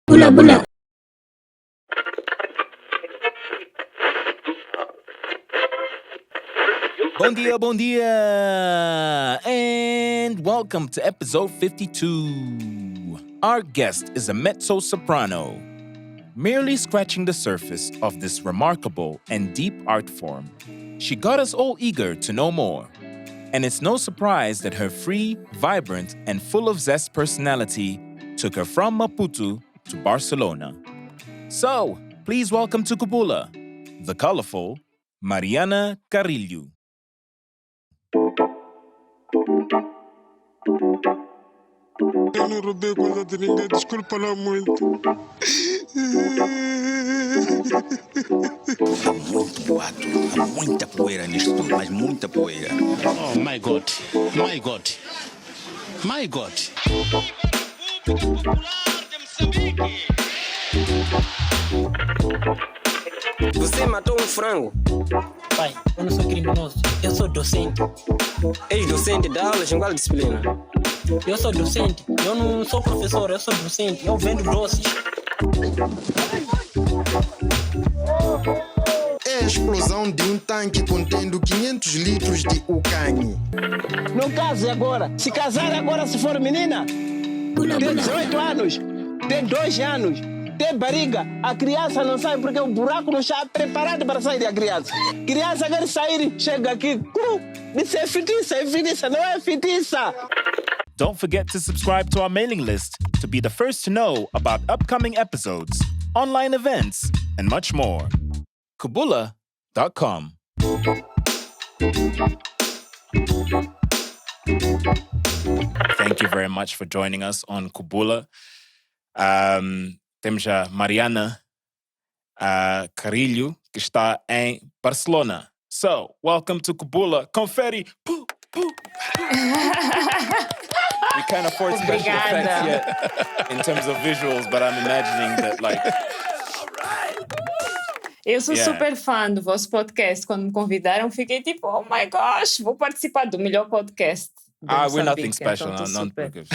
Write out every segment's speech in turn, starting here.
Bula bula. Bom dia, and welcome to episode 52. Our guest is a mezzo-soprano. Merely scratching the surface of this remarkable and deep art form, she got us all eager to know more. And it's no surprise that her free, vibrant, and full of zest personality took her from Maputo to Barcelona. So, please welcome to Kubula, the colorful Mariana Carrilho. Eu não roubei coisa de ninguém, desculpa lá muito. Há muito boato, há muita poeira nisto tudo, mas muita poeira. Oh my God, my God, my God. Você matou um frango. Pai, eu não sou criminoso, eu sou docente. És docente, dá aulas em qual disciplina? Eu sou docente, eu não sou professor, eu sou docente, eu vendo doces. É a explosão de um tanque contendo 500 litros de ucane. Não case agora. Se casar agora, se for menina, tem 18 anos, tem 2 anos, tem barriga. A criança não sai porque o buraco não está preparado para sair da criança. Criança quer sair, chega aqui, diz é fitiça, não é fitiça. Don't forget to subscribe to our mailing list to be the first to know about upcoming episodes, online events, and much more. Kubula.com. Thank you very much for joining us on Kubula. Temos a Mariana Carrilho, que está em Barcelona. So, welcome to Kubula. Confetti. Poo, poo, poo. We can't afford special effects yet in terms of visuals, but I'm imagining that, like... Eu sou Yeah. super fã do vosso podcast. Quando me convidaram, fiquei tipo, oh my gosh, vou participar do melhor podcast. de we're nothing Moçambique, special. então tô Not super. because,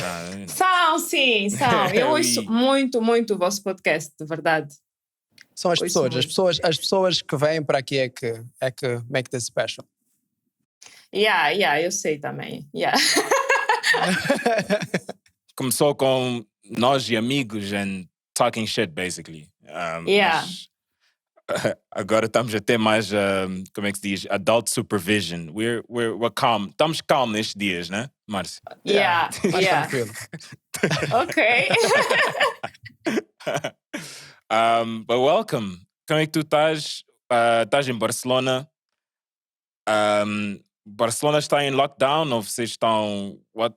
São, sim, são. Eu ouço Oui. muito o vosso podcast, de verdade. São as Ouço pessoas. muito. As pessoas que vêm para aqui é que make this special. Yeah, eu sei também. Yeah. Começou com nós e amigos and talking shit, basically. Yeah. Mas, agora estamos a ter mais, como é que se diz? Adult supervision. We're calm. Estamos calm nestes dias, né, Márcio? Yeah. Mais tranquilo. Ok. But welcome. Como é que tu estás? Estás em Barcelona. Barcelona está em lockdown ou vocês estão... What?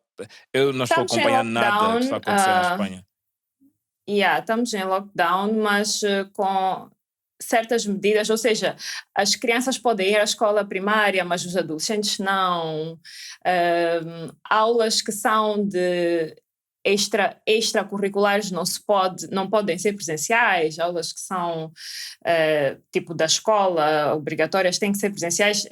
Eu não estou Estamos em acompanhando nada que está a acontecer na lockdown, Espanha. Estamos em lockdown, mas com certas medidas, ou seja, as crianças podem ir à escola primária, mas os adolescentes não. Aulas que são de extracurriculares não podem ser presenciais, aulas que são tipo da escola, obrigatórias, têm que ser presenciais.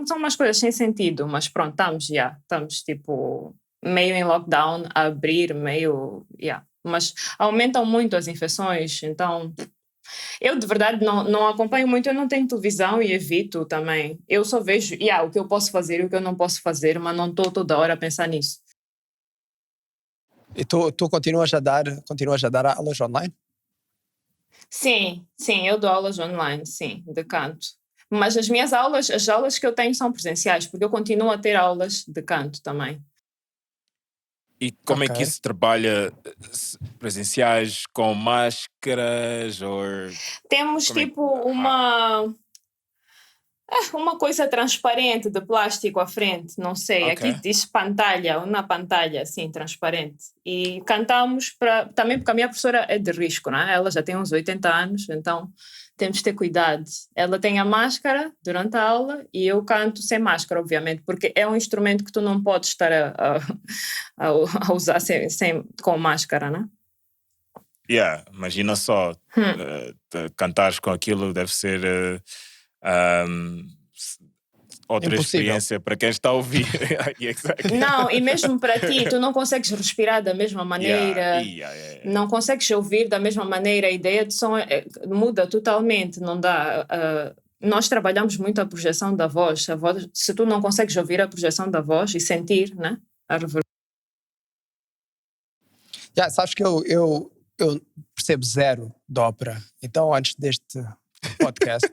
São umas coisas sem sentido, mas pronto, estamos tipo meio em lockdown, a abrir, mas aumentam muito as infecções, então eu de verdade não acompanho muito, eu não tenho televisão e evito também. Eu só vejo o que eu posso fazer e o que eu não posso fazer, mas não estou toda hora a pensar nisso. E tu continuas a dar aulas online? Sim, eu dou aulas online, sim, de canto. Mas as aulas que eu tenho são presenciais, porque eu continuo a ter aulas de canto também. E como é que isso trabalha presenciais com máscaras ou... Temos Como é que- tipo uma coisa transparente de plástico à frente, não sei, Ok. aqui diz pantalha, uma pantalha assim transparente. E cantamos também porque a minha professora é de risco, não é? Ela já tem uns 80 anos, então temos de ter cuidado. Ela tem a máscara durante a aula e eu canto sem máscara, obviamente, porque é um instrumento que tu não podes estar a usar com máscara, não é? Imagina só, cantares com aquilo deve ser outra Impossível. experiência para quem está a ouvir. Exactly. Não, e mesmo para ti, tu não consegues respirar da mesma maneira, não consegues ouvir da mesma maneira, a ideia de som muda totalmente, não dá. Nós trabalhamos muito a projeção da voz. Se tu não consegues ouvir a projeção da voz e sentir, né, a reverb. Sabes que eu percebo zero de ópera. Então, antes deste podcast,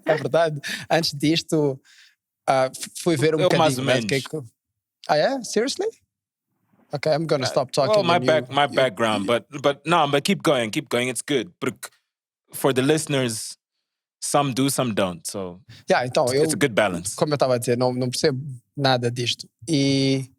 é verdade, antes disto, fui ver um mais bocadinho. ou Né, menos. de que é que... Seriously? Okay, I'm gonna stop talking. Well, my background, but keep going. It's good. Porque for the listeners, some do, some don't. So então, it's a good balance. Como eu estava a dizer, não percebo nada disto. E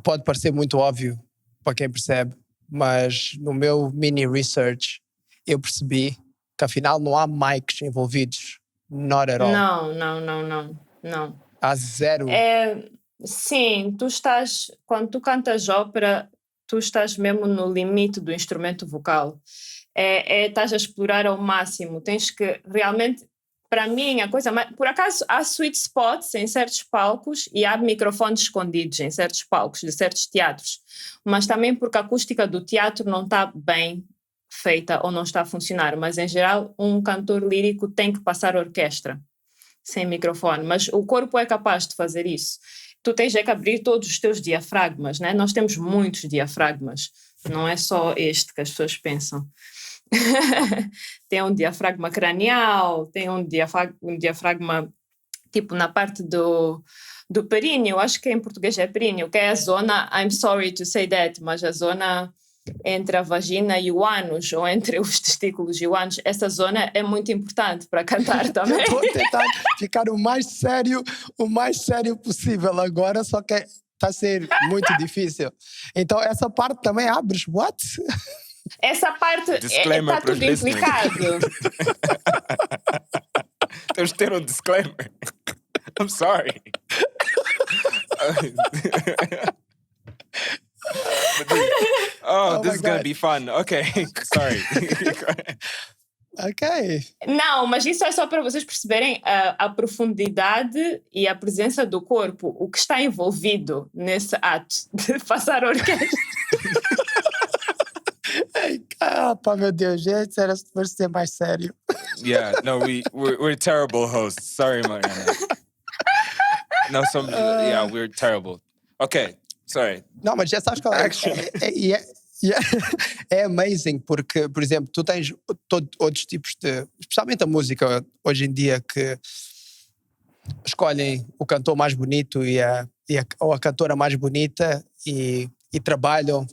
pode parecer muito óbvio para quem percebe, mas no meu mini research eu percebi que afinal não há mics envolvidos. Not at all. Não. Há zero. Sim, quando tu cantas ópera, tu estás mesmo no limite do instrumento vocal. Estás a explorar ao máximo. Tens que realmente, para mim, a coisa mais... Por acaso, há sweet spots em certos palcos e há microfones escondidos em certos palcos de certos teatros. Mas também porque a acústica do teatro não está bem feita ou não está a funcionar. Mas, em geral, um cantor lírico tem que passar orquestra sem microfone. Mas o corpo é capaz de fazer isso. Tu tens que abrir todos os teus diafragmas, né? Nós temos muitos diafragmas. Não é só este que as pessoas pensam. Tem um diafragma cranial, tem um diafragma tipo na parte do períneo, acho que em português é períneo, que é a zona, I'm sorry to say that, mas a zona entre a vagina e o ânus, ou entre os testículos e o ânus, essa zona é muito importante para cantar também. Estou a tentar ficar o mais sério possível agora, só que está a ser muito difícil. Então essa parte também abres, what? Essa parte está tudo implicado. Temos de ter um disclaimer. I'm sorry. This is going to be fun. Okay, sorry. Ok. Não, mas isso é só para vocês perceberem a profundidade e a presença do corpo, o que está envolvido nesse ato de passar a orquestra. Meu Deus, gente, era para ser mais sério. Yeah, no, we're terrible hosts. Sorry, Mariana. No, we're terrible. Okay, sorry. Não, mas já sabes qual é amazing, porque, por exemplo, tu tens outros tipos de... Especialmente a música, hoje em dia, que escolhem o cantor mais bonito ou a cantora mais bonita e trabalham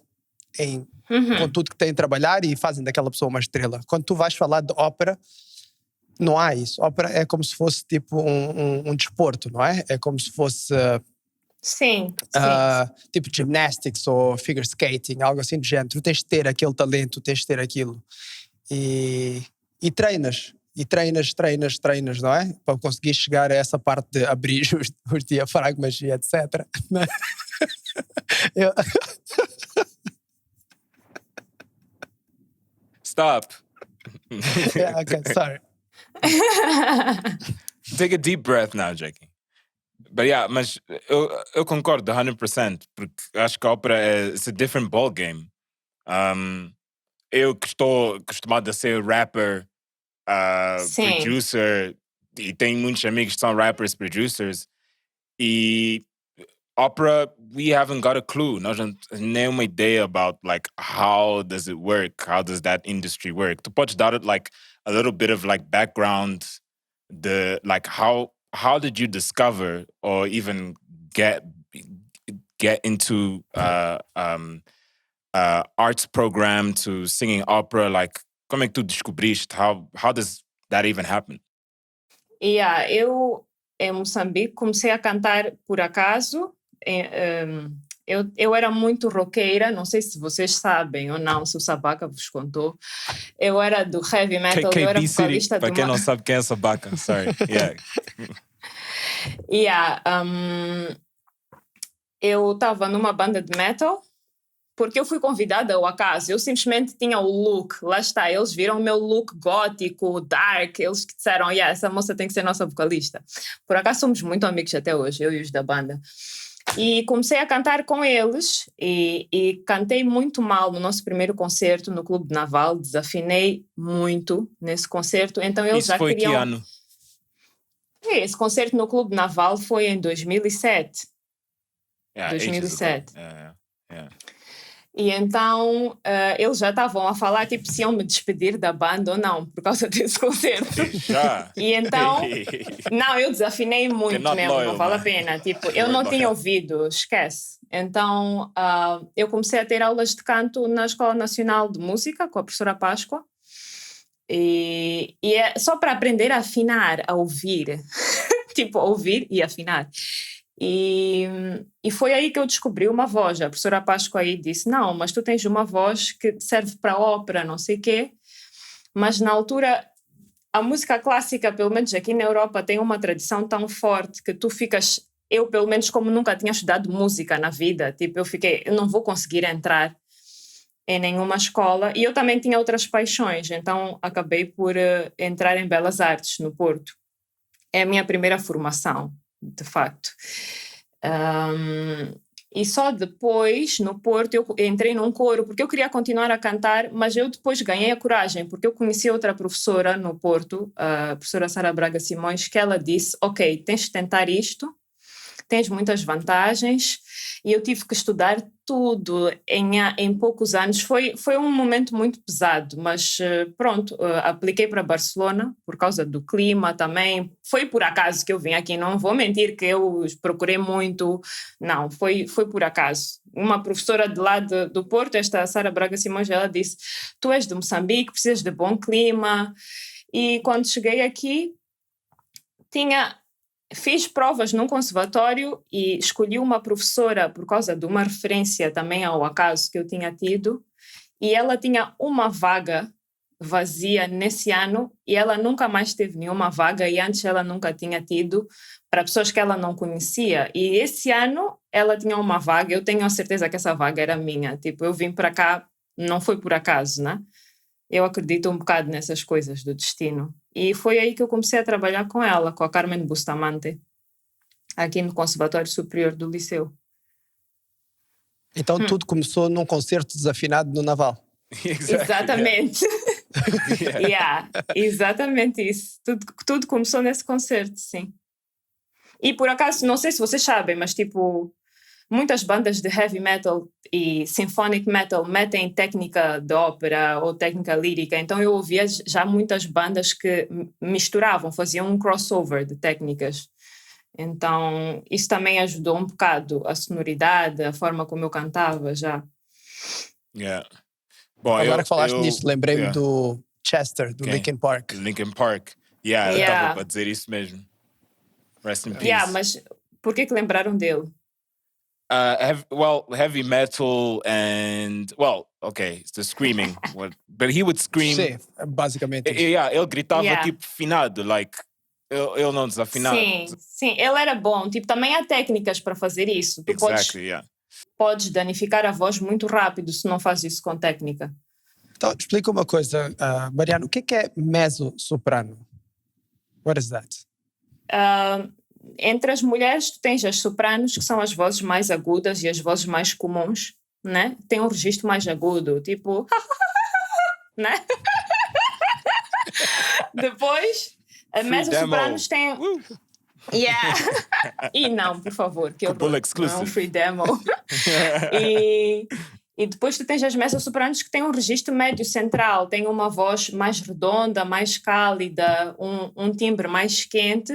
com tudo que têm de trabalhar e fazem daquela pessoa uma estrela. Quando tu vais falar de ópera, não há isso. Ópera é como se fosse tipo um desporto, não é? É como se fosse... Sim. Tipo gymnastics ou figure skating, algo assim do género. Tu tens de ter aquele talento, tens de ter aquilo. E treinas. E treinas, não é? Para conseguir chegar a essa parte de abrir os diafragmas e etc. Stop. Yeah, okay, sorry. Take a deep breath now, Jackie. But yeah, mas eu concordo 100%, porque acho que a ópera it's a different ball game. Eu que estou acostumado a ser rapper, producer, e tenho muitos amigos que são rappers, producers, e opera, we haven't got a clue. Nós não temos nenhuma ideia about like how does it work, how does that industry work. Tu podes dar like a little bit of like background, like how did you discover or even get into arts program to singing opera? Like, como é que tu descobriste? How does that even happen? Yeah, eu em Moçambique comecei a cantar por acaso. Eu era muito roqueira, não sei se vocês sabem ou não, se o Sabaca vos contou. Eu era do heavy metal, eu era vocalista para quem não sabe quem é Sabaca, sorry. Eu estava numa banda de metal porque eu fui convidada ao acaso. Eu simplesmente tinha o look, lá está, eles viram o meu look gótico, dark, eles que disseram, essa moça tem que ser nossa vocalista. Por acaso somos muito amigos até hoje, eu e os da banda. E comecei a cantar com eles e cantei muito mal no nosso primeiro concerto no Clube Naval, desafinei muito nesse concerto, então eles Isso já foi queriam... que ano? Esse concerto no Clube Naval foi em 2007. Yeah, 2007. Yeah. E então eles já estavam a falar tipo, se iam me despedir da banda ou não, por causa desse concerto. Já? E então, não, eu desafinei muito not mesmo, loyal, não vale a man. pena. Tipo, eu não tinha ouvido, esquece. Então, eu comecei a ter aulas de canto na Escola Nacional de Música, com a professora Páscoa. E é só para aprender a afinar, a ouvir. Tipo, ouvir e afinar. E foi aí que eu descobri uma voz. A professora Páscoa aí disse, não, mas tu tens uma voz que serve para ópera, não sei o quê. Mas na altura, a música clássica, pelo menos aqui na Europa, tem uma tradição tão forte que tu ficas... Eu, pelo menos, como nunca tinha estudado música na vida, tipo, eu não vou conseguir entrar em nenhuma escola. E eu também tinha outras paixões, então acabei por entrar em Belas Artes, no Porto. É a minha primeira formação, de facto. E só depois, no Porto, eu entrei num coro, porque eu queria continuar a cantar, mas eu depois ganhei a coragem, porque eu conheci outra professora no Porto, a professora Sara Braga Simões, que ela disse, ok, tens de tentar isto, tens muitas vantagens, e eu tive que estudar tudo em poucos anos. Foi um momento muito pesado, mas pronto, apliquei para Barcelona por causa do clima também. Foi por acaso que eu vim aqui, não vou mentir que eu procurei muito, não, foi por acaso. Uma professora de lá do Porto, esta Sara Braga Simões, ela disse, tu és de Moçambique, precisas de bom clima, e quando cheguei aqui, fiz provas num conservatório e escolhi uma professora por causa de uma referência também ao acaso que eu tinha tido, e ela tinha uma vaga vazia nesse ano e ela nunca mais teve nenhuma vaga, e antes ela nunca tinha tido para pessoas que ela não conhecia, e esse ano ela tinha uma vaga. Eu tenho a certeza que essa vaga era minha, tipo, eu vim para cá, não foi por acaso, né? Eu acredito um bocado nessas coisas do destino. E foi aí que eu comecei a trabalhar com ela, com a Carmen Bustamante, aqui no Conservatório Superior do Liceu. Então tudo começou num concerto desafinado no Naval. Exatamente. Exatamente isso. Tudo começou nesse concerto, sim. E por acaso, não sei se vocês sabem, mas tipo... Muitas bandas de heavy metal e symphonic metal metem técnica de ópera ou técnica lírica, então eu ouvia já muitas bandas que misturavam, faziam um crossover de técnicas. Então isso também ajudou um bocado a sonoridade, a forma como eu cantava já. Bom, agora que falaste nisso, lembrei-me do Chester, do Linkin Park. Linkin Park. Eu estava para dizer isso mesmo. Rest in peace. Mas por que lembraram dele? Heavy metal and it's the screaming. But he would scream. Sim, basicamente. Ele gritava tipo finado, like ele não desafinava. Sim, ele era bom. Tipo, também há técnicas para fazer isso. Tu podes danificar a voz muito rápido se não fazes isso com técnica. Então, explica uma coisa, Mariana, o que é mezzo-soprano? What is that? Entre as mulheres, tu tens as sopranos, que são as vozes mais agudas e as vozes mais comuns, né? Tem um registro mais agudo, tipo... né? Depois, a mezzo-sopranos tem... E não, por favor, que não é um free demo. E depois tu tens as mezzo-sopranos que têm um registro médio central, têm uma voz mais redonda, mais cálida, um timbre mais quente,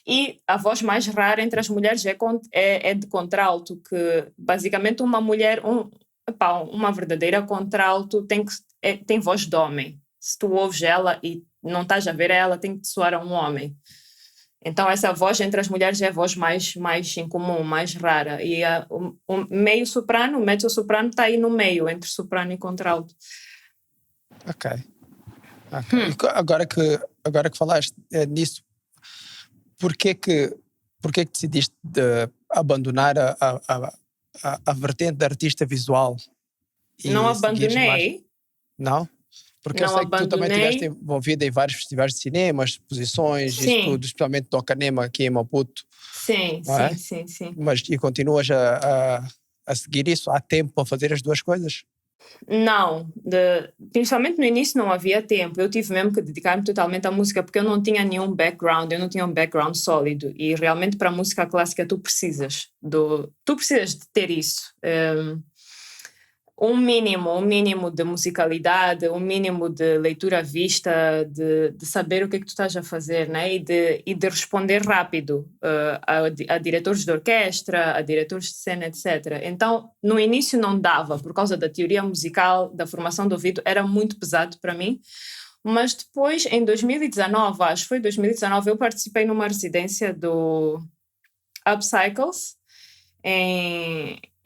e a voz mais rara entre as mulheres é de contralto, que basicamente uma mulher, uma verdadeira contralto tem voz de homem. Se tu ouves ela e não estás a ver ela, tem que soar a um homem. Então essa voz entre as mulheres é a voz mais incomum, mais rara. E o meio soprano, o mezzo-soprano está aí no meio, entre soprano e contralto. Ok. Agora que falaste nisso, por que decidiste de abandonar a vertente da artista visual E Não seguires mais- abandonei. Não? Porque eu Não sei que tu também abandonei. estiveste envolvida em vários festivais de cinema, exposições, isso Sim. tudo, especialmente do Acanema aqui em Maputo. Sim, Não é? sim. E continuas a seguir isso? Há tempo para fazer as duas coisas? Não, principalmente no início não havia tempo. Eu tive mesmo que dedicar-me totalmente à música porque eu não tinha nenhum background, eu não tinha um background sólido. E realmente para a música clássica tu precisas de ter isso. Um mínimo de musicalidade, um mínimo de leitura à vista, de saber o que é que tu estás a fazer, né? E de responder rápido a diretores de orquestra, a diretores de cena, etc. Então, no início não dava, por causa da teoria musical, da formação do ouvido, era muito pesado para mim. Mas depois, em 2019, acho que foi 2019, eu participei numa residência do Upcycles,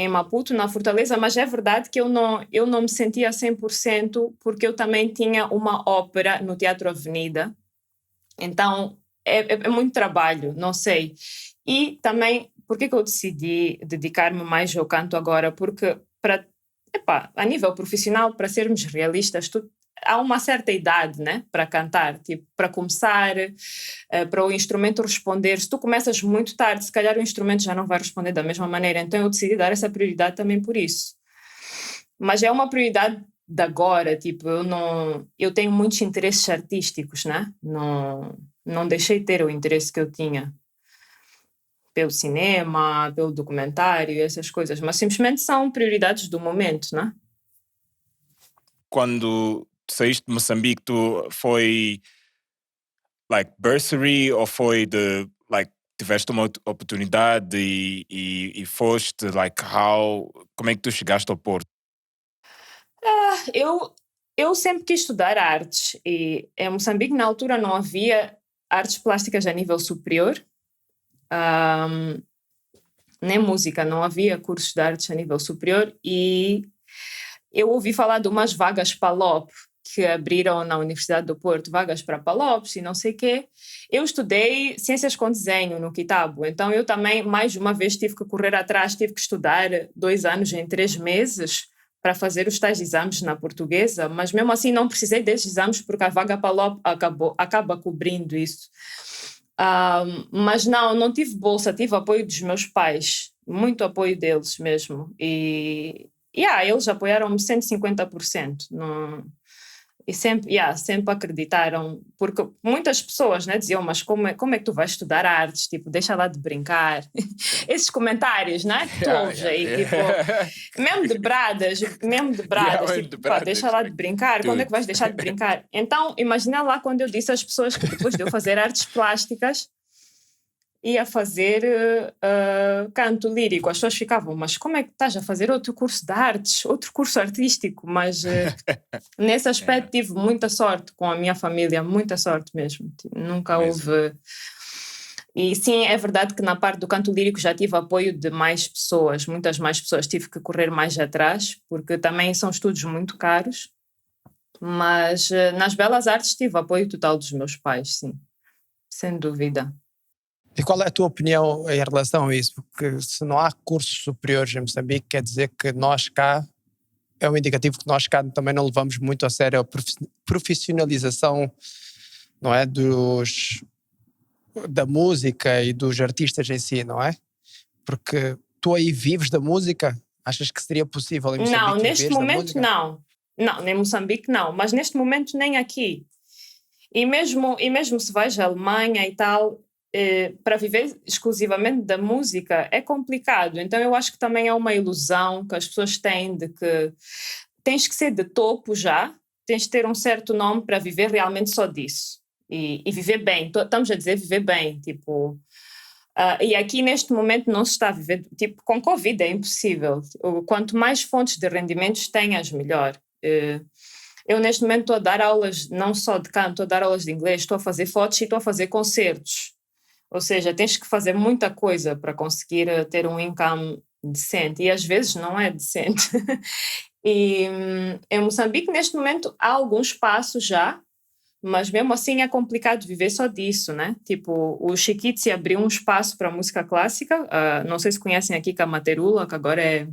em Maputo, na Fortaleza, mas é verdade que eu não me sentia 100% porque eu também tinha uma ópera no Teatro Avenida. Então, é muito trabalho, não sei. E também, por que eu decidi dedicar-me mais ao canto agora? Porque, a nível profissional, para sermos realistas, há uma certa idade, né, para cantar, tipo, para começar, para o instrumento responder. Se tu começas muito tarde, se calhar o instrumento já não vai responder da mesma maneira. Então eu decidi dar essa prioridade também por isso. Mas é uma prioridade de agora, tipo, eu tenho muitos interesses artísticos, né? Não deixei de ter o interesse que eu tinha pelo cinema, pelo documentário, essas coisas, mas simplesmente são prioridades do momento, né? Quando saíste de Moçambique, tu foi like bursary ou foi tiveste uma oportunidade e foste como é que tu chegaste ao Porto? Eu sempre quis estudar artes e em Moçambique na altura não havia artes plásticas a nível superior, nem música, não havia cursos de artes a nível superior e eu ouvi falar de umas vagas PALOP que abriram na Universidade do Porto, vagas para PALOPs e não sei o quê. Eu estudei Ciências com Desenho no Quitabo, então eu também, mais uma vez, tive que correr atrás, tive que estudar 2 anos em 3 meses para fazer os tais exames na Portuguesa, mas mesmo assim não precisei desses exames porque a vaga PALOP acaba cobrindo isso. Mas não tive bolsa, tive apoio dos meus pais, muito apoio deles mesmo. E eles apoiaram-me 150%. E sempre acreditaram, porque muitas pessoas, né, diziam, mas como é que tu vais estudar artes? Tipo, deixa lá de brincar. Esses comentários, né, que tu ouves aí, tipo, mesmo de bradas, tipo, pá, deixa lá de brincar, quando é que vais deixar de brincar? Então, imagina lá quando eu disse às pessoas que depois de eu fazer artes plásticas, ia fazer canto lírico. As pessoas ficavam, mas como é que estás a fazer outro curso de artes, outro curso artístico? Mas nesse aspecto tive muita sorte com a minha família, muita sorte mesmo. Nunca houve... E sim, é verdade que na parte do canto lírico já tive apoio de mais pessoas, muitas mais pessoas. Tive que correr mais atrás, porque também são estudos muito caros. Mas nas belas artes tive apoio total dos meus pais, sim. Sem dúvida. E qual é a tua opinião em relação a isso? Porque se não há cursos superiores em Moçambique, quer dizer que nós cá, é um indicativo que nós cá também não levamos muito a sério a profissionalização, não é, da música e dos artistas em si, não é? Porque tu aí vives da música? Achas que seria possível em Moçambique? Não, neste momento não. Não, em Moçambique não, mas neste momento nem aqui. E mesmo se vais à Alemanha e tal... para viver exclusivamente da música é complicado, então eu acho que também é uma ilusão que as pessoas têm de que tens que ser de topo já, tens de ter um certo nome para viver realmente só disso e viver bem, estamos a dizer viver bem, tipo, e aqui neste momento não se está a viver, tipo, com Covid é impossível, quanto mais fontes de rendimentos tenhas, melhor. Eu neste momento estou a dar aulas não só de canto, estou a dar aulas de inglês, estou a fazer fotos e estou a fazer concertos. Ou seja, tens que fazer muita coisa para conseguir ter um income decente. E às vezes não é decente. E em Moçambique, neste momento, há alguns passos já, mas mesmo assim é complicado viver só disso, né? Tipo, o Chiquitzi abriu um espaço para música clássica. Não sei se conhecem aqui Camaterula, que agora é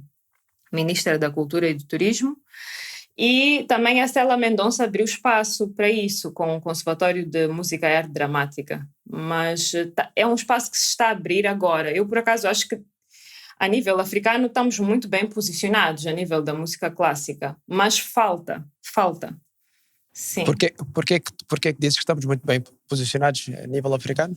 Ministra da Cultura e do Turismo. E também a Stella Mendonça abriu espaço para isso, com o Conservatório de Música e Arte Dramática. Mas é um espaço que se está a abrir agora. Eu, por acaso, acho que a nível africano estamos muito bem posicionados a nível da música clássica, mas falta. Sim. Por que dizes que estamos muito bem posicionados a nível africano?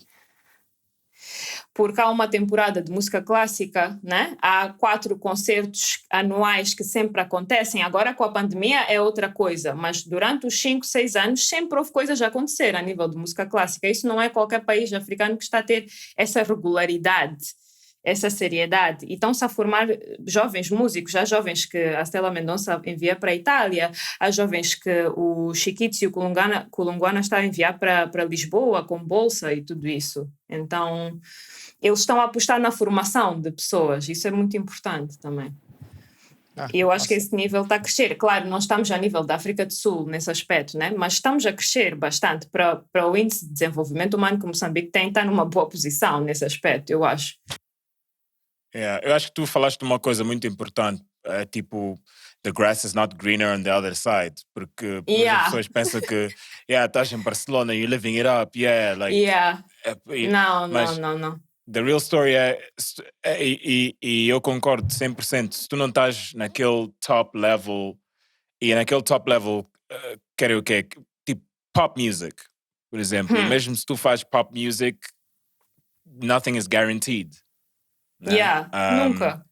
Porque há uma temporada de música clássica, né? Há 4 concertos anuais que sempre acontecem. Agora, com a pandemia, é outra coisa. Mas durante os 5, 6 anos, sempre houve coisas a acontecer a nível de música clássica. Isso não é qualquer país africano que está a ter essa regularidade, essa seriedade. E estão-se a formar jovens músicos, há jovens que a Stella Mendonça envia para a Itália, há jovens que o Chiquitos e o Kulungwana está a enviar para Lisboa com bolsa e tudo isso. Então, eles estão a apostar na formação de pessoas, isso é muito importante também. E eu acho que esse nível está a crescer. Claro, não estamos a nível da África do Sul nesse aspecto, né? Mas estamos a crescer bastante para o índice de desenvolvimento humano que Moçambique tem, está numa boa posição nesse aspecto, eu acho. Eu acho que tu falaste de uma coisa muito importante, tipo, the grass is not greener on the other side, porque as pessoas pensam que estás em Barcelona, you're living it up, Não. The real story e eu concordo 100%, se tu não estás naquele top level, e naquele top level, quero o quê? Tipo, pop music, por exemplo, e mesmo se tu fazes pop music, nothing is guaranteed. Né? Nunca.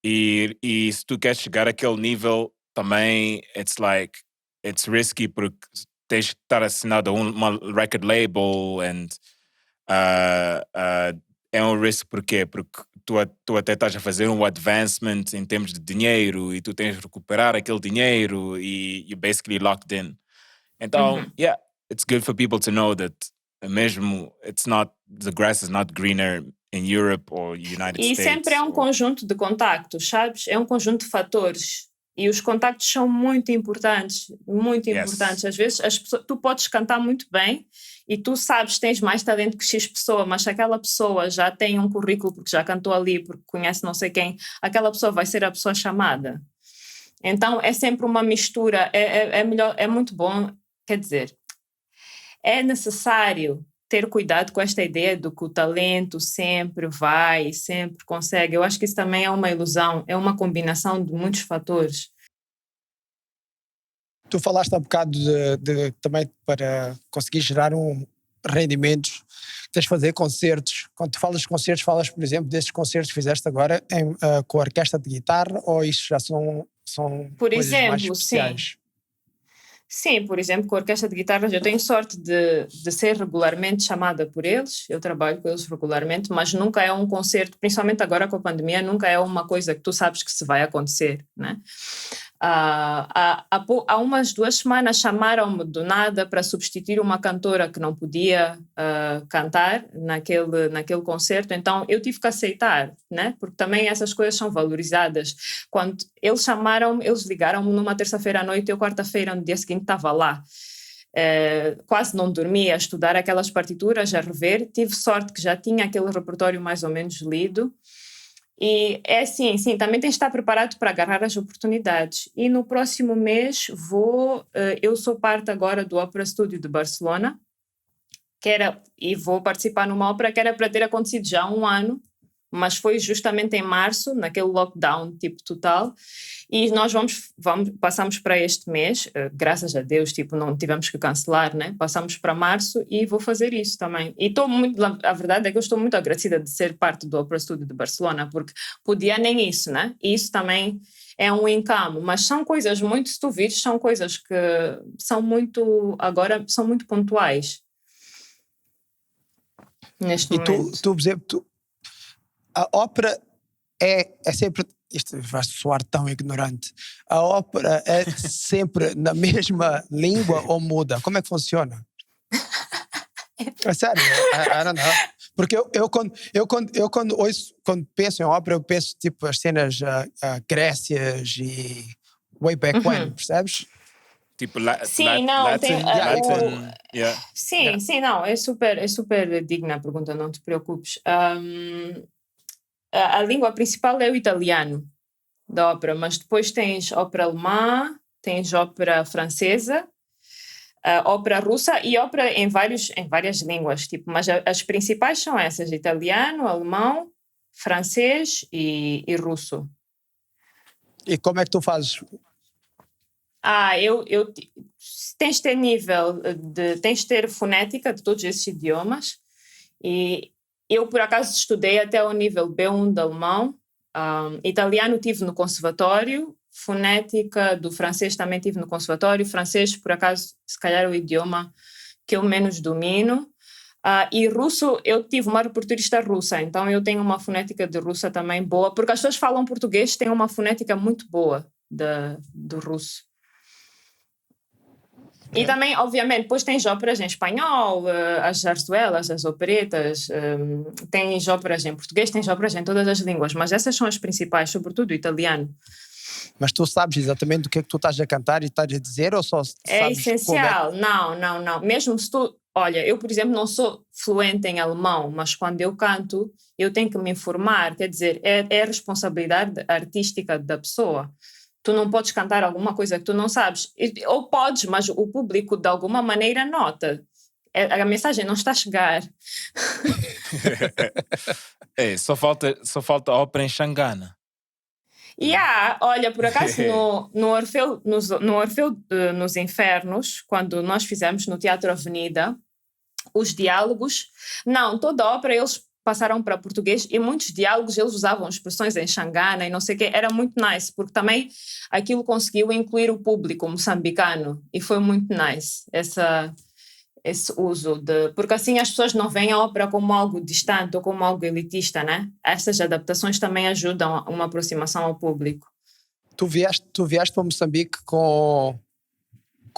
E se tu queres chegar àquele nível, também it's risky porque tens de estar assinado a uma record label and é um risco porque tu até estás a fazer um advancement em termos de dinheiro e tu tens de recuperar aquele dinheiro e you're basically locked in. Então, it's good for people to know that mesmo the grass is not greener in Europe or United States. E sempre é um conjunto de contactos, sabes? É um conjunto de fatores. E os contactos são muito importantes, muito importantes. Às vezes tu podes cantar muito bem e tu sabes que tens mais talento que X pessoa, mas se aquela pessoa já tem um currículo porque já cantou ali, porque conhece não sei quem, aquela pessoa vai ser a pessoa chamada. Então é sempre uma mistura, é melhor, é muito bom, quer dizer, é necessário ter cuidado com esta ideia de que o talento sempre vai, sempre consegue. Eu acho que isso também é uma ilusão, é uma combinação de muitos fatores. Tu falaste há bocado de também para conseguir gerar rendimentos, tens de fazer concertos. Quando tu falas de concertos, falas, por exemplo, desses concertos que fizeste agora com a orquestra de guitarra, ou isso já são por coisas exemplo, mais especiais? Sim, por exemplo, com a orquestra de guitarras eu tenho sorte de ser regularmente chamada por eles, eu trabalho com eles regularmente, mas nunca é um concerto, principalmente agora com a pandemia, nunca é uma coisa que tu sabes que se vai acontecer, né? Há umas 2 semanas chamaram-me do nada para substituir uma cantora que não podia cantar naquele concerto, então eu tive que aceitar, né? Porque também essas coisas são valorizadas. Quando eles chamaram-me, eles ligaram-me numa terça-feira à noite, eu quarta-feira no dia seguinte estava lá. Quase não dormia a estudar aquelas partituras, a rever. Tive sorte que já tinha aquele repertório mais ou menos lido. E é assim, sim, também tens de estar preparado para agarrar as oportunidades. E no próximo mês eu sou parte agora do Opera Studio de Barcelona, e vou participar numa ópera que era para ter acontecido já há 1 ano, mas foi justamente em março, naquele lockdown tipo total, e nós passamos para este mês, graças a Deus, tipo, não tivemos que cancelar, né? Passamos para março e vou fazer isso também. E a verdade é que eu estou muito agradecida de ser parte do Opera Studio de Barcelona, porque podia nem isso, né? E isso também é um encamo, mas são coisas muito, se tu vires, são coisas que são muito pontuais. Neste momento. Tu, por exemplo, a ópera é sempre, isto vai soar tão ignorante, a ópera é sempre na mesma língua ou muda? Como é que funciona? É sério, I don't know. Porque quando penso em ópera, eu penso tipo as cenas Grécias e way back when, percebes? Tipo sim, não, Latin, Sim, não, é super digna a pergunta, não te preocupes. A língua principal é o italiano, da ópera, mas depois tens ópera alemã, tens ópera francesa, ópera russa e ópera em várias línguas, tipo, mas as principais são essas: italiano, alemão, francês e russo. E como é que tu fazes? Tens de ter tens de ter fonética de todos esses idiomas, e eu por acaso estudei até o nível B1 de alemão. Italiano tive no conservatório, fonética do francês também tive no conservatório, francês por acaso se calhar é o idioma que eu menos domino, e russo eu tive uma repertorista russa, então eu tenho uma fonética de russa também boa, porque as pessoas falam português, têm uma fonética muito boa do russo. E também, obviamente, depois tens óperas em espanhol, as zarzuelas, as operetas, tens óperas em português, tens óperas em todas as línguas, mas essas são as principais, sobretudo o italiano. Mas tu sabes exatamente do que é que tu estás a cantar e estás a dizer, ou só É sabes essencial. Não. Mesmo se tu... Olha, eu, por exemplo, não sou fluente em alemão, mas quando eu canto, eu tenho que me informar, quer dizer, é a responsabilidade artística da pessoa. Tu não podes cantar alguma coisa que tu não sabes. Ou podes, mas o público de alguma maneira nota. A mensagem não está a chegar. Só falta ópera em Xangana. Olha, por acaso no Orfeu nos Infernos, quando nós fizemos no Teatro Avenida, os diálogos, toda a ópera eles passaram para português e muitos diálogos eles usavam expressões em Xangana e não sei o quê. Era muito nice, porque também aquilo conseguiu incluir o público moçambicano e foi muito nice esse uso porque assim as pessoas não veem a ópera como algo distante ou como algo elitista, né? Essas adaptações também ajudam a uma aproximação ao público. Tu vieste para Moçambique com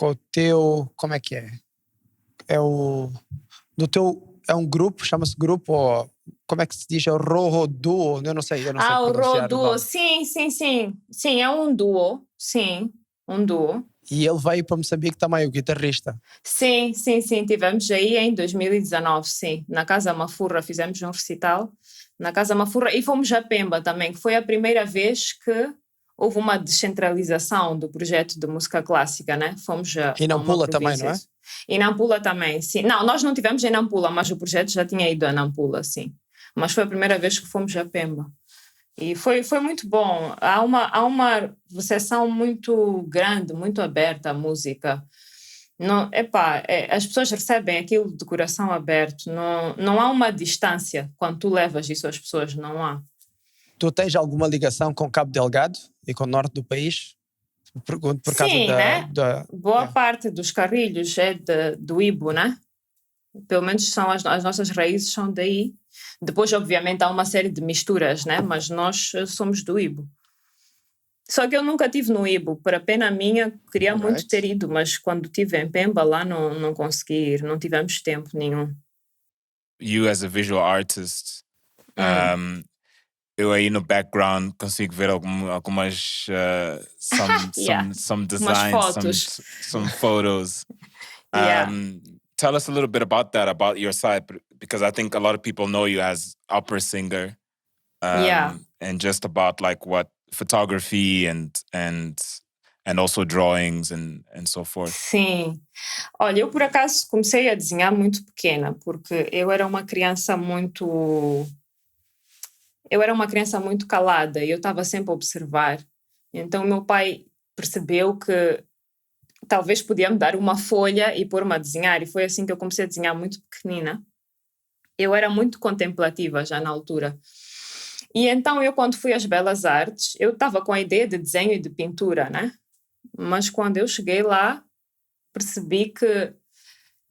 o teu... Como é que é? É um grupo, chama-se grupo, ou como é que se diz? É o Roho Duo, eu não sei o Roho Duo, o sim, é um duo, um duo. E ele veio para Moçambique também, o guitarrista. Sim, tivemos aí em 2019, sim, na Casa Mafurra, fizemos um recital na Casa Mafurra e fomos a Pemba também, que foi a primeira vez que houve uma descentralização do projeto de música clássica, né? Fomos e Nampula também, não é? E Nampula também, sim. Não, nós não tivemos em Nampula, mas o projeto já tinha ido a Nampula, sim. Mas foi a primeira vez que fomos a Pemba. E foi muito bom. Há uma recepção muito grande, muito aberta à música. As pessoas recebem aquilo de coração aberto. Não há uma distância quando tu levas isso às pessoas, não há. Tu tens alguma ligação com Cabo Delgado e com o norte do país? Pergunto por causa Boa parte dos carrilhos é do Ibo, né? Pelo menos são as nossas raízes são daí. Depois, obviamente, há uma série de misturas, né? Mas nós somos do Ibo. Só que eu nunca estive no Ibo. Para pena minha, queria muito ter ido, mas quando estive em Pemba, lá não consegui ir. Não tivemos tempo nenhum. You as a visual artist, eu aí no background consigo ver algumas some designs, some photos. Tell us a little bit about that, about your side, because I think a lot of people know you as opera singer, and just about like what photography and also drawings and so forth. Sim. Olha, eu por acaso comecei a desenhar muito pequena, porque eu era uma criança muito calada e eu estava sempre a observar. Então meu pai percebeu que talvez podia me dar uma folha e pôr-me a desenhar, e foi assim que eu comecei a desenhar muito pequenina. Eu era muito contemplativa já na altura. E então eu, quando fui às Belas Artes, eu estava com a ideia de desenho e de pintura, né? Mas quando eu cheguei lá, percebi que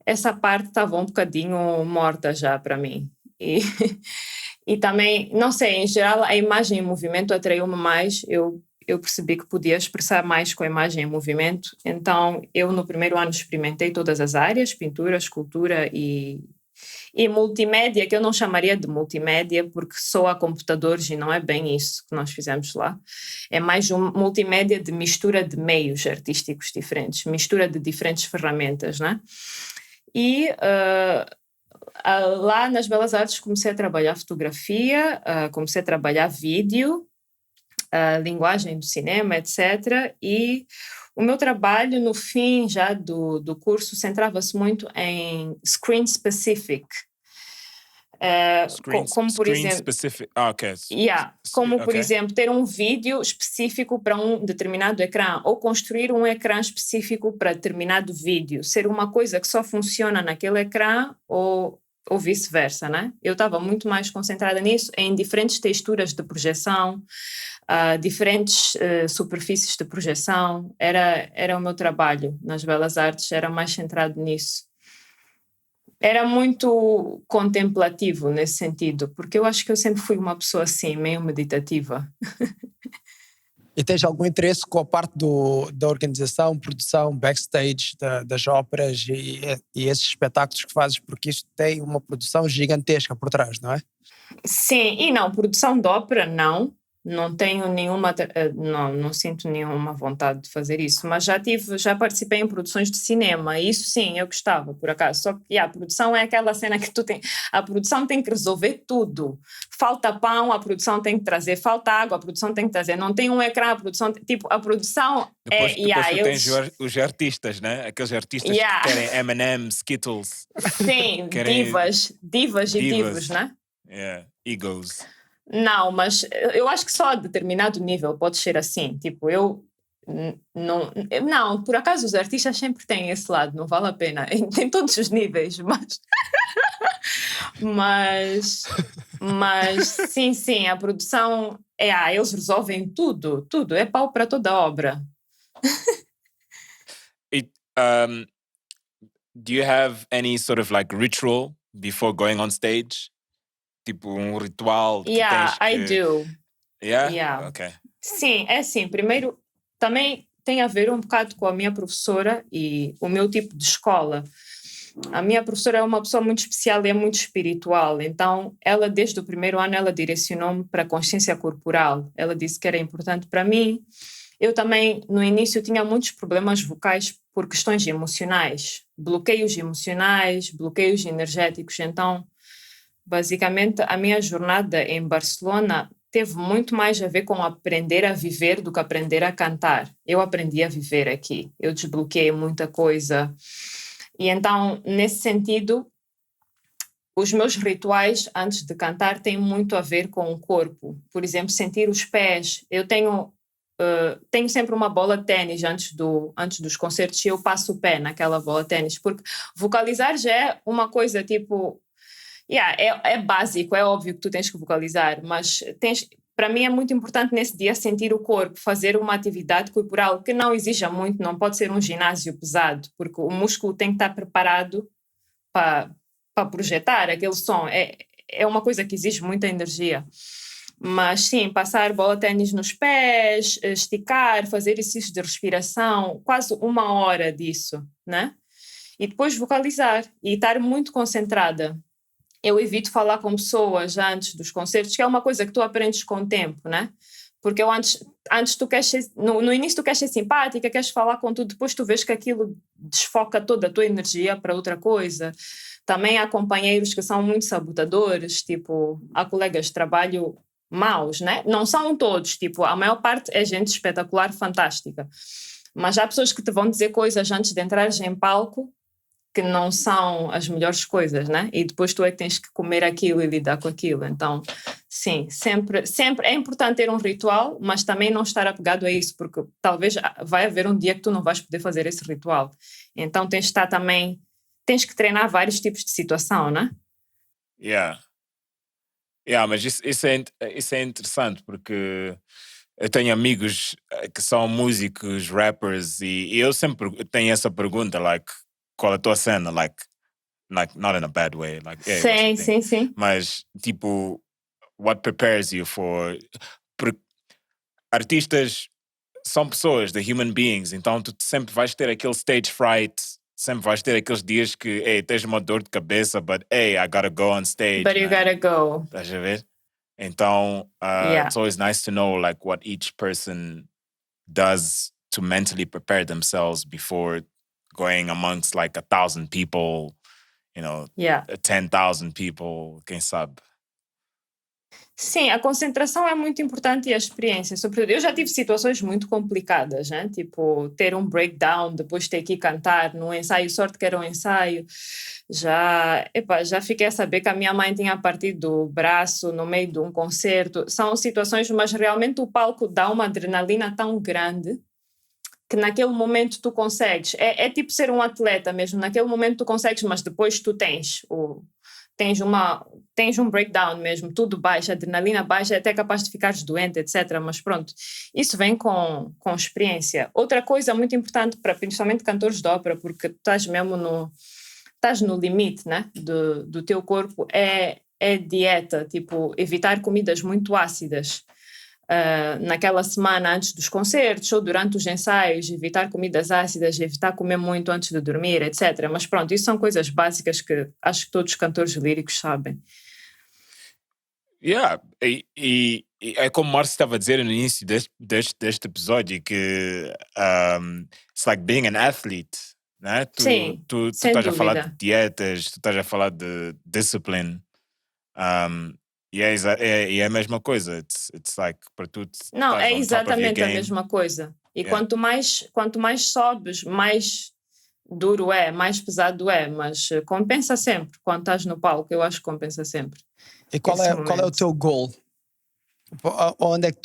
essa parte estava um bocadinho morta já para mim. E também, não sei, em geral a imagem em movimento atraiu-me mais. Eu percebi que podia expressar mais com a imagem em movimento. Então, eu no primeiro ano experimentei todas as áreas, pintura, escultura e multimédia, que eu não chamaria de multimédia porque só há computadores e não é bem isso que nós fizemos lá. É mais multimédia de mistura de meios artísticos diferentes, mistura de diferentes ferramentas, né? E lá nas Belas Artes comecei a trabalhar fotografia, comecei a trabalhar vídeo, a linguagem do cinema, etc. E o meu trabalho, no fim já do curso, centrava-se muito em screen specific. Como por exemplo, specific. Okay. Por exemplo, ter um vídeo específico para um determinado ecrã ou construir um ecrã específico para determinado vídeo, ser uma coisa que só funciona naquele ecrã ou vice-versa, né? Eu estava muito mais concentrada nisso, em diferentes texturas de projeção, diferentes superfícies de projeção. Era o meu trabalho nas Belas Artes, era mais centrado nisso. Era muito contemplativo nesse sentido, porque eu acho que eu sempre fui uma pessoa assim, meio meditativa. E tens algum interesse com a parte da organização, produção, backstage das óperas e esses espetáculos que fazes? Porque isto tem uma produção gigantesca por trás, não é? Sim, e não, produção de ópera não tenho nenhuma, não sinto nenhuma vontade de fazer isso, mas já participei em produções de cinema, e isso sim, eu gostava, por acaso, só que a produção é aquela cena que a produção tem que resolver tudo, falta pão, a produção tem que trazer, falta água, a produção tem que trazer, não tem um ecrã, a produção depois tu tens os artistas, né? Aqueles artistas que querem M&M's, Skittles. Sim, divas e divos, né? Yeah, egos. Não, mas eu acho que só a determinado nível pode ser assim. Tipo, não, por acaso os artistas sempre têm esse lado, não vale a pena, em todos os níveis, mas sim, a produção eles resolvem tudo, é pau para toda a obra. Do you have any sort of like ritual before going on stage? Tipo ritual que tens que... I do. Yeah? Okay. Sim, é assim, primeiro também tem a ver um bocado com a minha professora e o meu tipo de escola. A minha professora é uma pessoa muito especial e é muito espiritual, então ela desde o primeiro ano ela direcionou-me para a consciência corporal. Ela disse que era importante para mim. Eu também, no início, tinha muitos problemas vocais por questões emocionais, bloqueios emocionais, bloqueios energéticos, então basicamente, a minha jornada em Barcelona teve muito mais a ver com aprender a viver do que aprender a cantar. Eu aprendi a viver aqui. Eu desbloqueei muita coisa. E então, nesse sentido, os meus rituais antes de cantar têm muito a ver com o corpo. Por exemplo, sentir os pés. Eu tenho sempre uma bola de ténis antes dos concertos e eu passo o pé naquela bola de ténis, porque vocalizar já é uma coisa tipo... é básico, é óbvio que tu tens que vocalizar, mas para mim é muito importante nesse dia sentir o corpo, fazer uma atividade corporal que não exija muito, não pode ser um ginásio pesado, porque o músculo tem que estar preparado para projetar aquele som. É uma coisa que exige muita energia. Mas sim, passar bola de ténis nos pés, esticar, fazer exercícios de respiração, quase 1 hora disso, né? E depois vocalizar e estar muito concentrada. Eu evito falar com pessoas já antes dos concertos, que é uma coisa que tu aprendes com o tempo, né? Porque antes tu queres ser, no início tu queres ser simpática, queres falar com tudo, depois tu vês que aquilo desfoca toda a tua energia para outra coisa. Também há companheiros que são muito sabotadores, tipo, há colegas de trabalho maus, né? Não são todos, tipo, a maior parte é gente espetacular, fantástica. Mas há pessoas que te vão dizer coisas antes de entrares em palco que não são as melhores coisas, né? E depois tu é que tens que comer aquilo e lidar com aquilo. Então, sim, sempre é importante ter um ritual, mas também não estar apegado a isso, porque talvez vai haver um dia que tu não vais poder fazer esse ritual. Então tens que treinar vários tipos de situação, né? Mas isso é interessante, porque eu tenho amigos que são músicos, rappers, e eu sempre tenho essa pergunta, like, qual é a tua cena? Like not in a bad way. Like, sim. Mas, tipo, what prepares you for... Artistas são pessoas, they're human beings, então tu sempre vais ter aquele stage fright, sempre vais ter aqueles dias que, tens uma dor de cabeça, but, I gotta go on stage. But you gotta go. Estás a ver? Então, it's always nice to know, like, what each person does to mentally prepare themselves before going amongst like 1,000 people, 10,000 people, quem sabe? Sim, a concentração é muito importante e a experiência. Sobretudo, eu já tive situações muito complicadas, né? Tipo, ter um breakdown, depois ter que ir cantar no ensaio, sorte que era um ensaio. Já fiquei a saber que a minha mãe tinha partido o braço no meio de um concerto. São situações, mas realmente o palco dá uma adrenalina tão grande que naquele momento tu consegues. É tipo ser um atleta mesmo. Naquele momento tu consegues, mas depois tu tens um breakdown mesmo, tudo baixa, adrenalina baixa, até capaz de ficares doente, etc. Mas pronto, isso vem com experiência. Outra coisa muito importante para principalmente cantores de ópera, porque estás mesmo no limite, né, do teu corpo, é dieta, tipo, evitar comidas muito ácidas. Naquela semana antes dos concertos ou durante os ensaios, evitar comidas ácidas, evitar comer muito antes de dormir, etc. Mas pronto, isso são coisas básicas que acho que todos os cantores líricos sabem. Yeah, e é como o Márcio estava a dizer no início deste episódio, que it's like being an athlete, né? Sim, tu sem estás a falar dúvida. de dietas, tu estás a falar de discipline. E é a mesma coisa. It's like para tu Não, estás é on top of your exatamente a game. mesma coisa. E Yeah. quanto mais sobes, mais duro é, mais pesado é, mas compensa sempre. Quando estás no palco, eu acho que compensa sempre. E qual Esse é o momento. teu goal? Onde é que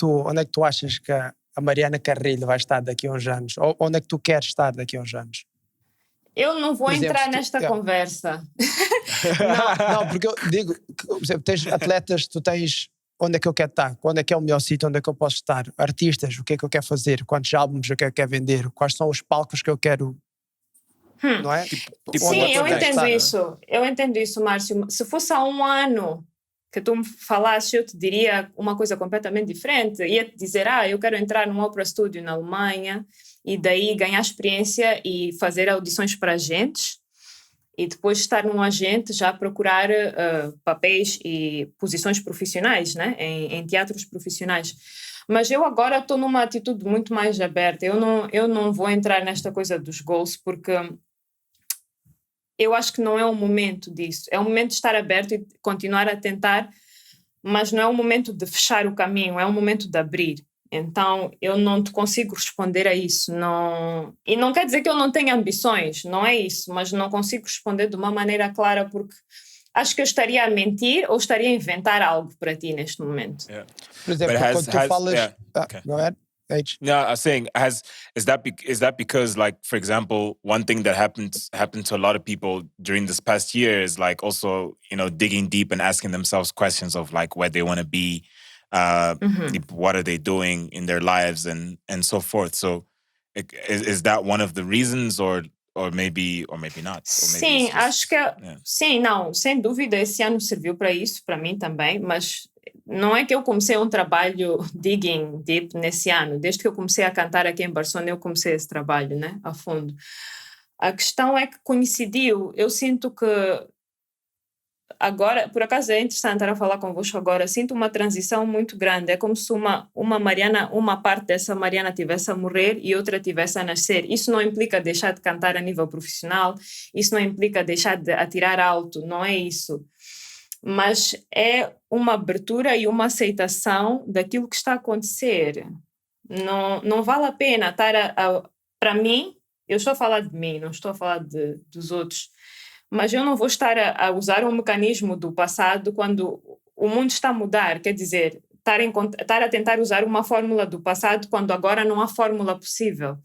tu achas que a Mariana Carrilho vai estar daqui a uns anos? Ou onde é que tu queres estar daqui a uns anos? Eu não vou Por exemplo, entrar nesta conversa. Não, porque eu digo, por exemplo, tens atletas, tu tens onde é que eu quero estar, onde é que é o melhor sítio, onde é que eu posso estar, artistas, o que é que eu quero fazer, quantos álbuns eu quero vender, quais são os palcos que eu quero, não é? Sim, eu entendo isso. Eu entendo isso, Márcio. Se fosse há um ano que tu me falasses, eu te diria uma coisa completamente diferente. Ia-te dizer, eu quero entrar num Opera Studio na Alemanha e daí ganhar experiência e fazer audições para agentes e depois estar num agente já procurar papéis e posições profissionais, né? em teatros profissionais. Mas eu agora estou numa atitude muito mais aberta. Eu não vou entrar nesta coisa dos goals porque eu acho que não é o momento disso. É o momento de estar aberto e continuar a tentar, mas não é o momento de fechar o caminho, é o momento de abrir. Então, eu não te consigo responder a isso. E não quer dizer que eu não tenha ambições, não é isso, mas não consigo responder de uma maneira clara porque acho que eu estaria a mentir ou estaria a inventar algo para ti neste momento. Yeah. Por exemplo, quando tu falas... okay. Go ahead. H. No, I was saying, is that because, like, for example, one thing that happened to a lot of people during this past year is like also, digging deep and asking themselves questions of like where they want to be, what are they doing in their lives, and so forth. So, is that one of the reasons, or maybe not? Or maybe sim, acho que sim, não, sem dúvida esse ano serviu para isso, para mim também, mas não é que eu comecei um trabalho digging deep nesse ano. Desde que eu comecei a cantar aqui em Barcelona, eu comecei esse trabalho, né, a fundo. A questão é que coincidiu. Eu sinto que agora, por acaso é interessante estar a falar convosco agora, sinto uma transição muito grande. É como se uma parte dessa Mariana tivesse a morrer e outra tivesse a nascer. Isso não implica deixar de cantar a nível profissional, isso não implica deixar de atirar alto, não é isso. Mas é uma abertura e uma aceitação daquilo que está a acontecer. Não vale a pena estar para mim, eu estou a falar de mim, não estou a falar dos outros, mas eu não vou estar a usar um mecanismo do passado quando o mundo está a mudar, quer dizer, estar a tentar usar uma fórmula do passado quando agora não há fórmula possível.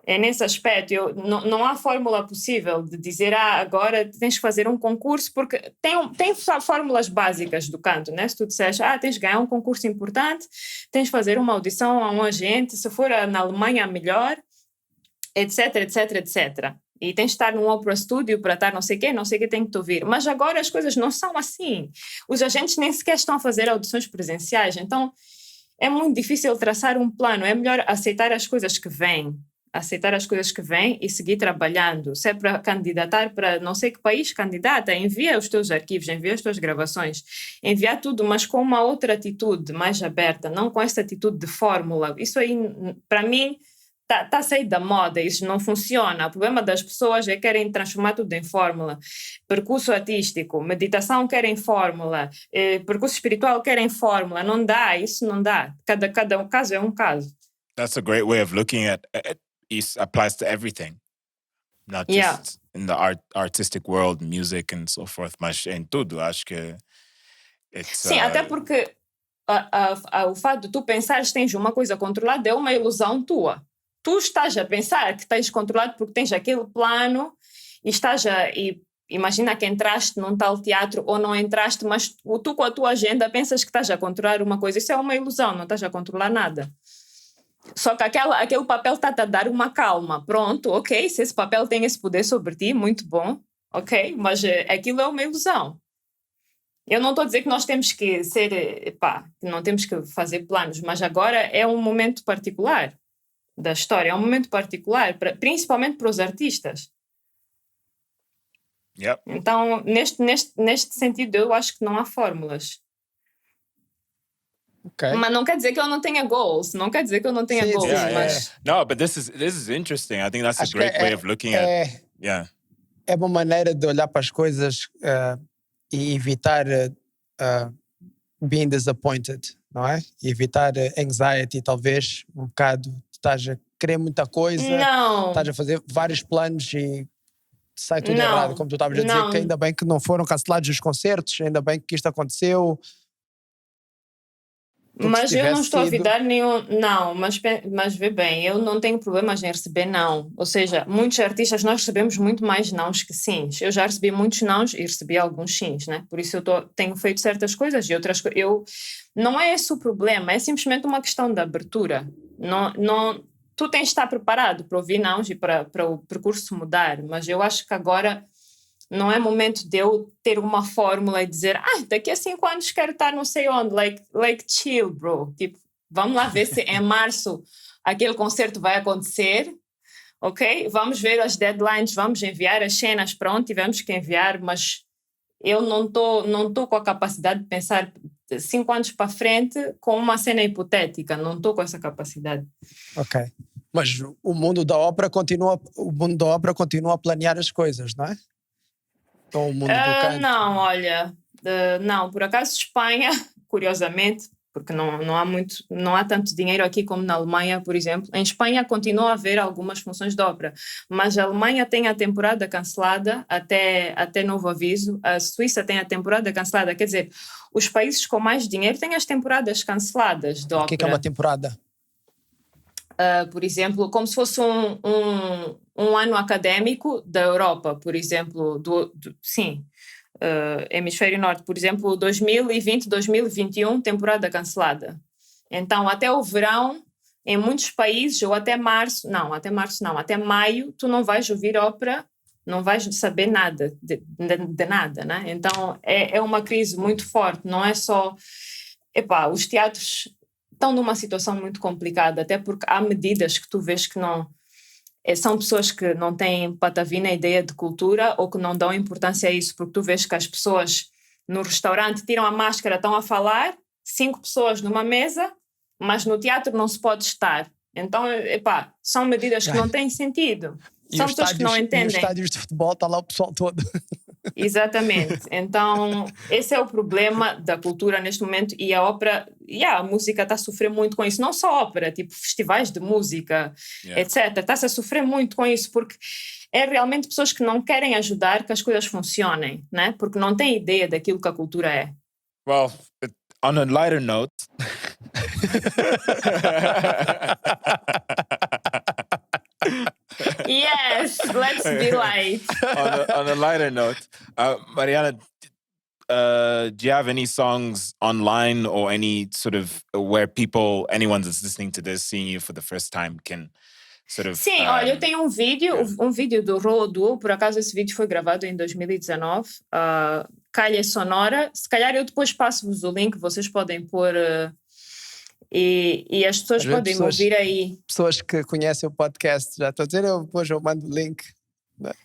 É nesse aspecto, não há fórmula possível de dizer agora tens que fazer um concurso, porque tem fórmulas básicas do canto, né? Se tu disseres, tens que ganhar um concurso importante, tens que fazer uma audição a um agente, se for na Alemanha melhor, etc, etc, etc. E tens de estar num Opera Studio para estar não sei o que tem que te ouvir. Mas agora as coisas não são assim. Os agentes nem sequer estão a fazer audições presenciais, então é muito difícil traçar um plano, é melhor aceitar as coisas que vêm e seguir trabalhando. Se é para candidatar para não sei que país, candidata, envia os teus arquivos, envia as tuas gravações, envia tudo, mas com uma outra atitude mais aberta, não com essa atitude de fórmula. Isso aí, para mim, tá a sair da moda, isso não funciona. O problema das pessoas é que querem transformar tudo em fórmula. Percurso artístico, meditação querem fórmula, percurso espiritual querem fórmula. Não dá, isso não dá. Cada caso é um caso. That's a great way of looking at it. It applies to everything, not just in the artistic world, music and so forth, mas em tudo. Acho que Sim, até porque o fato de tu pensares que tens uma coisa controlada é uma ilusão tua. Tu estás a pensar que tens controlado porque tens aquele plano e imagina que entraste num tal teatro ou não entraste, mas tu com a tua agenda pensas que estás a controlar uma coisa. Isso é uma ilusão, não estás a controlar nada. Só que aquele papel está-te a dar uma calma. Pronto, ok, se esse papel tem esse poder sobre ti, muito bom, ok, mas aquilo é uma ilusão. Eu não estou a dizer que nós temos que ser, não temos que fazer planos, mas agora é um momento particular da história, é um momento particular, principalmente para os artistas. Yep. Então, neste sentido, eu acho que não há fórmulas. Okay. Mas não quer dizer que eu não tenha goals. Não quer dizer que eu não tenha goals. Mas... No, but this is interesting. I think that's a great way of looking at. É uma maneira de olhar para as coisas e evitar being disappointed, não é? E evitar anxiety, talvez, um bocado. Estás a querer muita coisa, estás a fazer vários planos e sai tudo errado, como tu estavas a dizer, que ainda bem que não foram cancelados os concertos, ainda bem que isto aconteceu. Mas eu não estou a evitar nenhum... Não, mas vê bem, eu não tenho problemas em receber não. Ou seja, muitos artistas, nós recebemos muito mais nãos que sims. Eu já recebi muitos nãos e recebi alguns sims, né? Por isso tenho feito certas coisas e outras coisas. Não é esse o problema, é simplesmente uma questão de abertura. Tu tens de estar preparado para ouvir nãos e para o percurso mudar, mas eu acho que agora... Não é momento de eu ter uma fórmula e dizer daqui a 5 anos quero estar não sei onde, like chill, bro. Tipo, vamos lá ver se em março aquele concerto vai acontecer, ok? Vamos ver as deadlines, vamos enviar as cenas para onde tivemos que enviar, mas eu não tô com a capacidade de pensar 5 anos para frente com uma cena hipotética, não estou com essa capacidade. Ok. Mas o mundo da ópera continua a planear as coisas, não é? Ou o mundo do canto? Não, olha, não, por acaso Espanha, curiosamente, porque não há tanto dinheiro aqui como na Alemanha, por exemplo. Em Espanha continua a haver algumas funções de ópera, mas a Alemanha tem a temporada cancelada até novo aviso, a Suíça tem a temporada cancelada, quer dizer, os países com mais dinheiro têm as temporadas canceladas de ópera. O que é uma temporada? Por exemplo, como se fosse um ano académico da Europa, por exemplo, Hemisfério Norte, por exemplo, 2020, 2021, temporada cancelada. Então, até o verão, em muitos países, ou até maio, tu não vais ouvir ópera, não vais saber nada de nada, né? Então, é uma crise muito forte, não é só... os teatros estão numa situação muito complicada, até porque há medidas que tu vês que não... São pessoas que não têm patavina ideia de cultura ou que não dão importância a isso, porque tu vês que as pessoas no restaurante tiram a máscara, estão a falar, 5 pessoas numa mesa, mas no teatro não se pode estar. Então, são medidas que não têm sentido. São pessoas que não entendem. Nos estádios de futebol está lá o pessoal todo. Exatamente. Então, esse é o problema da cultura neste momento e a ópera, a música está a sofrer muito com isso. Não só a ópera, tipo festivais de música, etc. Está-se a sofrer muito com isso porque é realmente pessoas que não querem ajudar que as coisas funcionem, né? Porque não têm ideia daquilo que a cultura é. Well, on a lighter note... Yes, let's be light. On a lighter note, Mariana, do you have any songs online or any sort of where anyone that's listening to this, seeing you for the first time, can sort of... Sim, olha, eu tenho um vídeo do Rodo, por acaso esse vídeo foi gravado em 2019, Calha Sonora. Se calhar eu depois passo-vos o link, vocês podem pôr... E as pessoas podem me ouvir aí. Pessoas que conhecem o podcast já estão a dizer, depois eu mando o link.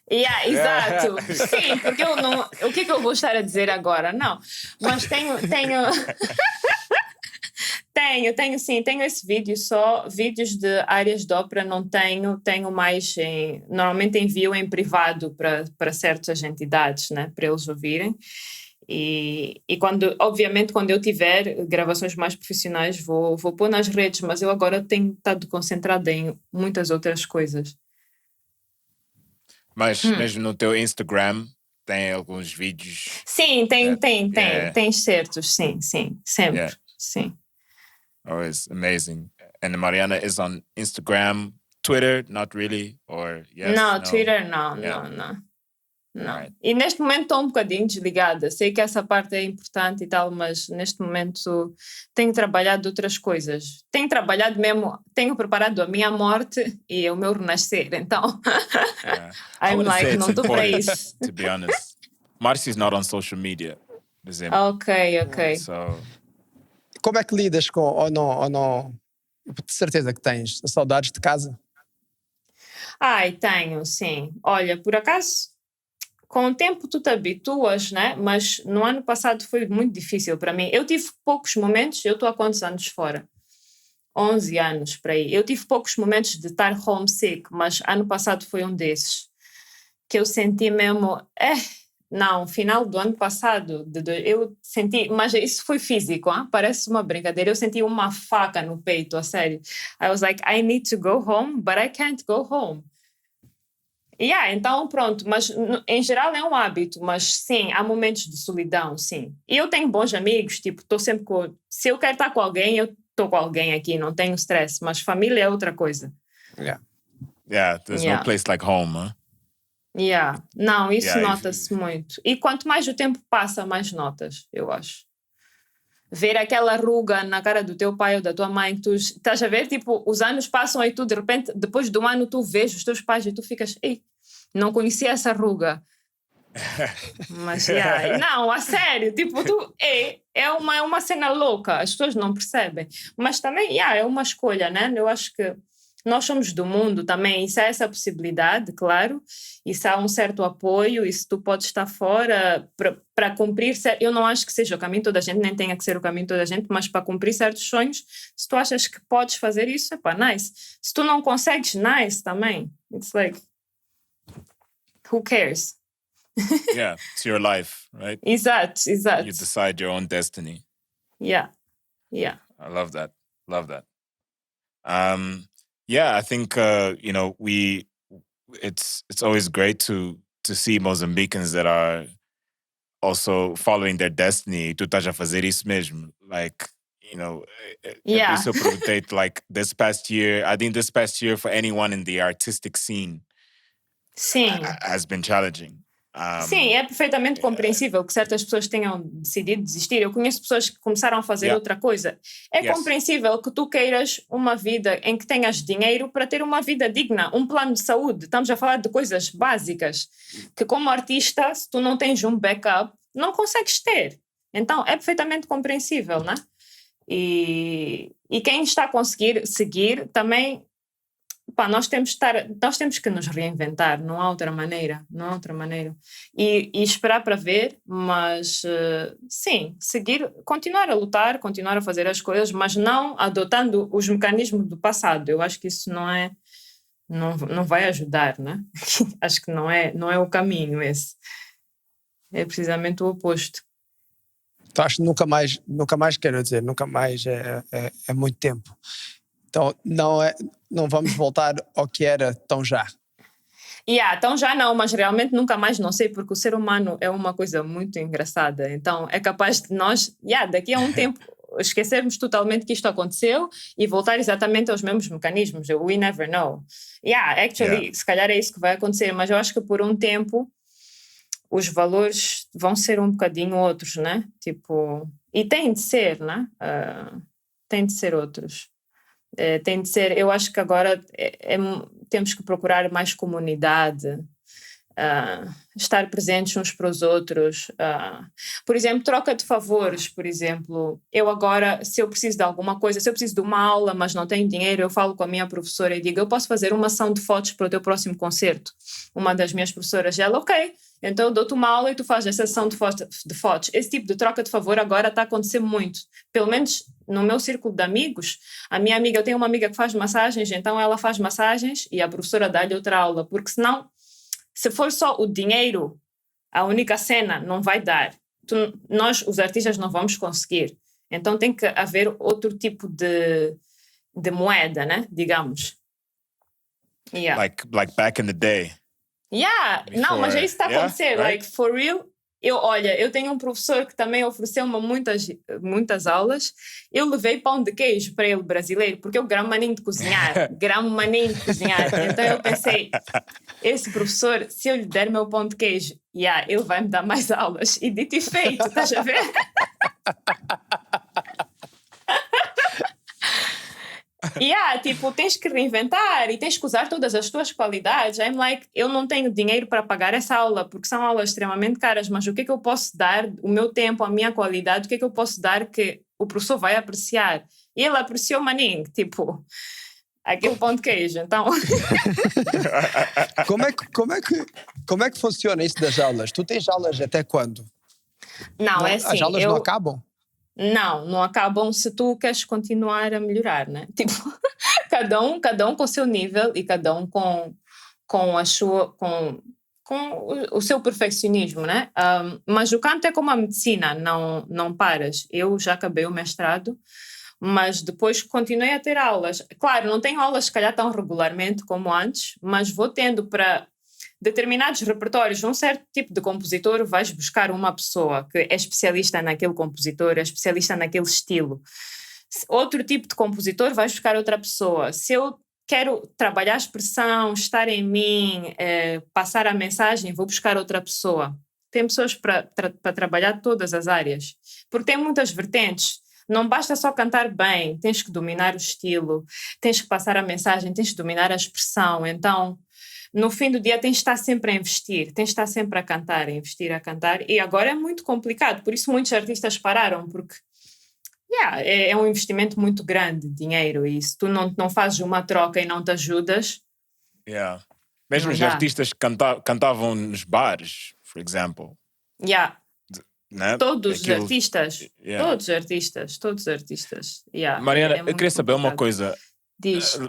Exato. Sim, porque eu não... O que é que eu vou estar a dizer agora? Não, mas tenho Tenho sim, tenho esse vídeo, só vídeos de áreas de ópera não tenho mais normalmente envio em privado para certas entidades, né, para eles ouvirem. E obviamente, quando eu tiver gravações mais profissionais, vou pôr nas redes, mas eu agora tenho estado concentrada em muitas outras coisas. Mas mesmo no teu Instagram tem alguns vídeos? Sim, tem certos, sim, sempre, Yeah. sim. Always amazing. And Mariana is on Instagram, Twitter, not really, or yes? Não, No? Twitter não, Yeah. não. Right. E neste momento estou um bocadinho desligada. Sei que essa parte é importante e tal, mas neste momento tenho trabalhado outras coisas. Tenho trabalhado mesmo, tenho preparado a minha morte e o meu renascer. Então, Yeah. I I'm wouldn't say like, it's não estou para important, isso. to be honest. Marcy's not on social media, por exemplo. Ok. So, Como é que lidas com, ou não? De certeza que tens saudades de casa? Ai, tenho, sim. Olha, por acaso, com o tempo tu te habituas, né? Mas no ano passado foi muito difícil para mim. Eu tive poucos momentos, eu estou há quantos anos fora? 11 anos para aí. Eu tive poucos momentos de estar homesick, mas ano passado foi um desses. Que eu senti mesmo... Não, final do ano passado, eu senti... Mas isso foi físico, hein? Parece uma brincadeira. Eu senti uma faca no peito, a sério. I was like, I need to go home, but I can't go home. Então pronto, mas em geral é um hábito, mas sim, há momentos de solidão, sim. E eu tenho bons amigos, tipo, estou sempre com... Se eu quero estar com alguém, eu estou com alguém aqui, não tenho stress, mas família é outra coisa. yeah, there's no place like home, huh? Não, isso Yeah, nota-se muito. E quanto mais o tempo passa, mais notas, eu acho. Ver aquela ruga na cara do teu pai ou da tua mãe, que tu estás a ver, tipo, os anos passam e tu de repente, depois de um ano, tu vês os teus pais e tu ficas, ei, não conhecia essa ruga. Mas, não, a sério, tipo, é uma cena louca, as pessoas não percebem. Mas também, é uma escolha, né? Eu acho que nós somos do mundo também, e se há essa possibilidade, claro, e se há um certo apoio, e se tu podes estar fora para cumprir, eu não acho que seja o caminho de toda a gente, nem tenha que ser o caminho de toda a gente, mas para cumprir certos sonhos, se tu achas que podes fazer isso, nice. Se tu não consegues, nice também. It's like, who cares? Yeah, it's your life, right? Exato. You decide your own destiny. Yeah. I love that. I think it's always great to see Mozambicans that are also following their destiny. Tu estás a fazer isso mesmo, like, é por isso eu perguntei, like, this past year for anyone in the artistic scene, sim, has been challenging. Sim, é perfeitamente compreensível que certas pessoas tenham decidido desistir. Eu conheço pessoas que começaram a fazer outra coisa. É compreensível que tu queiras uma vida em que tenhas dinheiro para ter uma vida digna, um plano de saúde. Estamos a falar de coisas básicas que, como artista, se tu não tens um backup, não consegues ter. Então, é perfeitamente compreensível, né? E quem está a conseguir seguir também... nós temos que nos reinventar, não há outra maneira. E esperar para ver, mas sim, seguir, continuar a lutar, continuar a fazer as coisas, mas não adotando os mecanismos do passado. Eu acho que isso não vai ajudar, né? Acho que não é o caminho esse. É precisamente o oposto. Então acho que nunca mais quero dizer, nunca mais é muito tempo. Então não vamos voltar ao que era tão já. Então já não, mas realmente nunca mais, não sei, porque o ser humano é uma coisa muito engraçada. Então é capaz de nós, daqui a um tempo, esquecermos totalmente que isto aconteceu e voltar exatamente aos mesmos mecanismos. We never know. Se calhar é isso que vai acontecer, mas eu acho que por um tempo os valores vão ser um bocadinho outros, né? Tipo, e tem de ser, né? Tem de ser outros. Tem de ser, eu acho que agora temos que procurar mais comunidade, estar presentes uns para os outros. Por exemplo, troca de favores, por exemplo. Eu agora, se eu preciso de alguma coisa, se eu preciso de uma aula, mas não tenho dinheiro, eu falo com a minha professora e digo, eu posso fazer uma ação de fotos para o teu próximo concerto? Uma das minhas professoras, ela, ok, Então eu dou-te uma aula e tu fazes essa sessão de fotos. Esse tipo de troca de favor agora está a acontecer muito. Pelo menos no meu círculo de amigos, a minha amiga, eu tenho uma amiga que faz massagens, então ela faz massagens e a professora dá-lhe outra aula, porque senão, se for só o dinheiro, a única cena não vai dar. Nós, os artistas, não vamos conseguir. Então tem que haver outro tipo de moeda, né? Digamos. Yeah. Like back in the day. Yeah, não, mas é isso que está a acontecer. Right? Like, for real, eu tenho um professor que também ofereceu-me muitas aulas. Eu levei pão de queijo para ele, brasileiro, porque eu gramo maninho de cozinhar. Então eu pensei, esse professor, se eu lhe der meu pão de queijo, ele vai me dar mais aulas. E dito e feito, estás a ver? Tipo, tens que reinventar e tens que usar todas as tuas qualidades. I'm like, eu não tenho dinheiro para pagar essa aula, porque são aulas extremamente caras, mas o que é que eu posso dar, o meu tempo, a minha qualidade, o que é que eu posso dar que o professor vai apreciar? E ele apreciou maninho, tipo, aquele pão de queijo, então... Como é que funciona isso das aulas? Tu tens aulas até quando? Não, é assim... As aulas não acabam? Não acabam se tu queres continuar a melhorar, né? Tipo, cada um com o seu nível e cada um com o seu perfeccionismo, né? Mas o canto é como a medicina, não paras. Eu já acabei o mestrado, mas depois continuei a ter aulas. Claro, não tenho aulas se calhar tão regularmente como antes, mas vou tendo para determinados repertórios. Um certo tipo de compositor vais buscar uma pessoa que é especialista naquele compositor, é especialista naquele estilo. Outro tipo de compositor vais buscar outra pessoa. Se eu quero trabalhar a expressão, estar em mim, passar a mensagem, vou buscar outra pessoa. Tem pessoas para trabalhar todas as áreas, porque tem muitas vertentes. Não basta só cantar bem, tens que dominar o estilo, tens que passar a mensagem, tens que dominar a expressão. Então, no fim do dia tens de estar sempre a investir, tens de estar sempre a cantar, a investir, a cantar. E agora é muito complicado, por isso muitos artistas pararam, porque é um investimento muito grande, dinheiro, e se tu não fazes uma troca e não te ajudas... Mesmo os artistas que cantavam nos bares, por exemplo. Né? Todos os artistas. Mariana, eu queria saber uma coisa. Diz.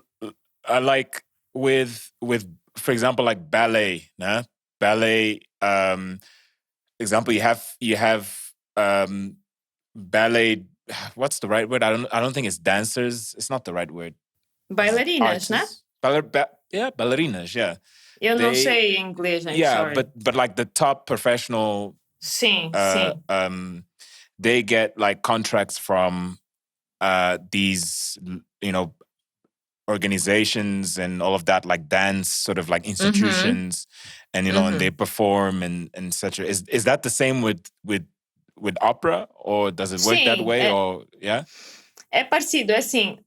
I like with for example, like ballet, né? Ballet, example, you have ballet. What's the right word? I don't think it's dancers. It's not the right word. Bailarinas, né? Ballerinas. Yeah. Eu não sei inglês. I'm sorry. but like the top professional. Sim. They get like contracts from these, organizations and all of that, like dance sort of like institutions, and and they perform and such. Is that the same with opera, or does it work that way? É parecido, é assim.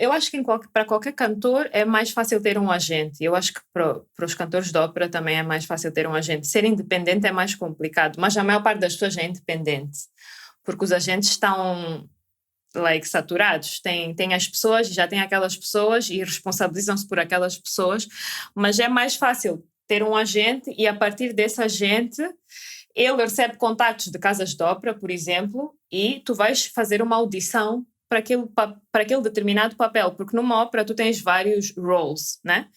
Eu acho que para qualquer cantor é mais fácil ter um agente. Eu acho que para os cantores de ópera também é mais fácil ter um agente. Ser independente é mais complicado, mas a maior parte das pessoas é independente, porque os agentes estão saturados. Tem as pessoas, já tem aquelas pessoas e responsabilizam-se por aquelas pessoas, mas é mais fácil ter um agente e a partir desse agente ele recebe contactos de casas de ópera, por exemplo, e tu vais fazer uma audição para aquele determinado papel, porque numa ópera tu tens vários roles, né?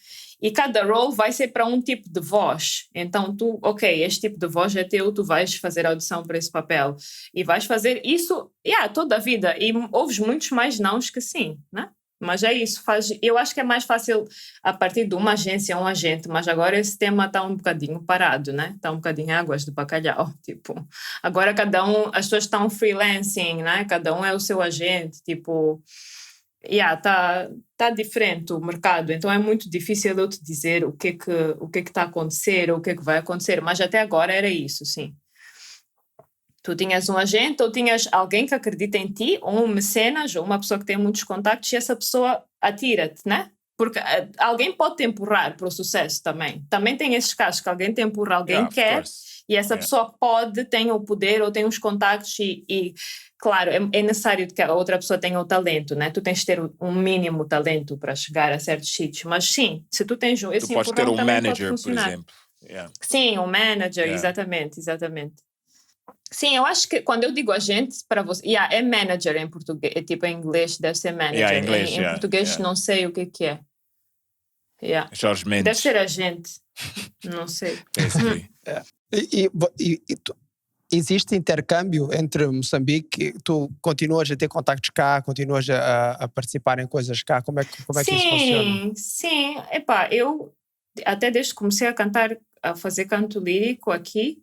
E cada role vai ser para um tipo de voz. Então este tipo de voz é teu, tu vais fazer audição para esse papel. E vais fazer isso toda a vida. E ouves muitos mais nãos que sim, né? Mas é isso. Eu acho que é mais fácil a partir de uma agência, um agente, mas agora esse tema está um bocadinho parado, né? Está um bocadinho águas de bacalhau, tipo. Agora as pessoas estão freelancing, né? Cada um é o seu agente, tipo... tá diferente o mercado, então é muito difícil eu te dizer o que é que está a acontecer ou o que é que vai acontecer, mas até agora era isso, sim. Tu tinhas um agente ou tinhas alguém que acredita em ti, ou um mecenas, ou uma pessoa que tem muitos contactos, e essa pessoa atira-te, né? Porque alguém pode te empurrar para o sucesso também. Também tem esses casos que alguém te empurra, alguém quer, e essa pessoa tem o poder ou tem os contactos e claro, é necessário que a outra pessoa tenha o talento, né? Tu tens de ter um mínimo talento para chegar a certos sítios, mas sim, se tu tens esse tu podes ter um manager, por exemplo. Yeah. Sim, o manager, Yeah. exatamente. Sim, eu acho que quando eu digo agente, para você... é manager em português, é tipo em inglês deve ser manager. Yeah, inglês, em português não sei o que é. Yeah. Jorge Mendes. Deve ser agente, não sei. Basically. Existe intercâmbio entre Moçambique? Tu continuas a ter contactos cá, continuas a participar em coisas cá? Como é que isso funciona? Sim. Epá, eu até desde que comecei a cantar, a fazer canto lírico aqui,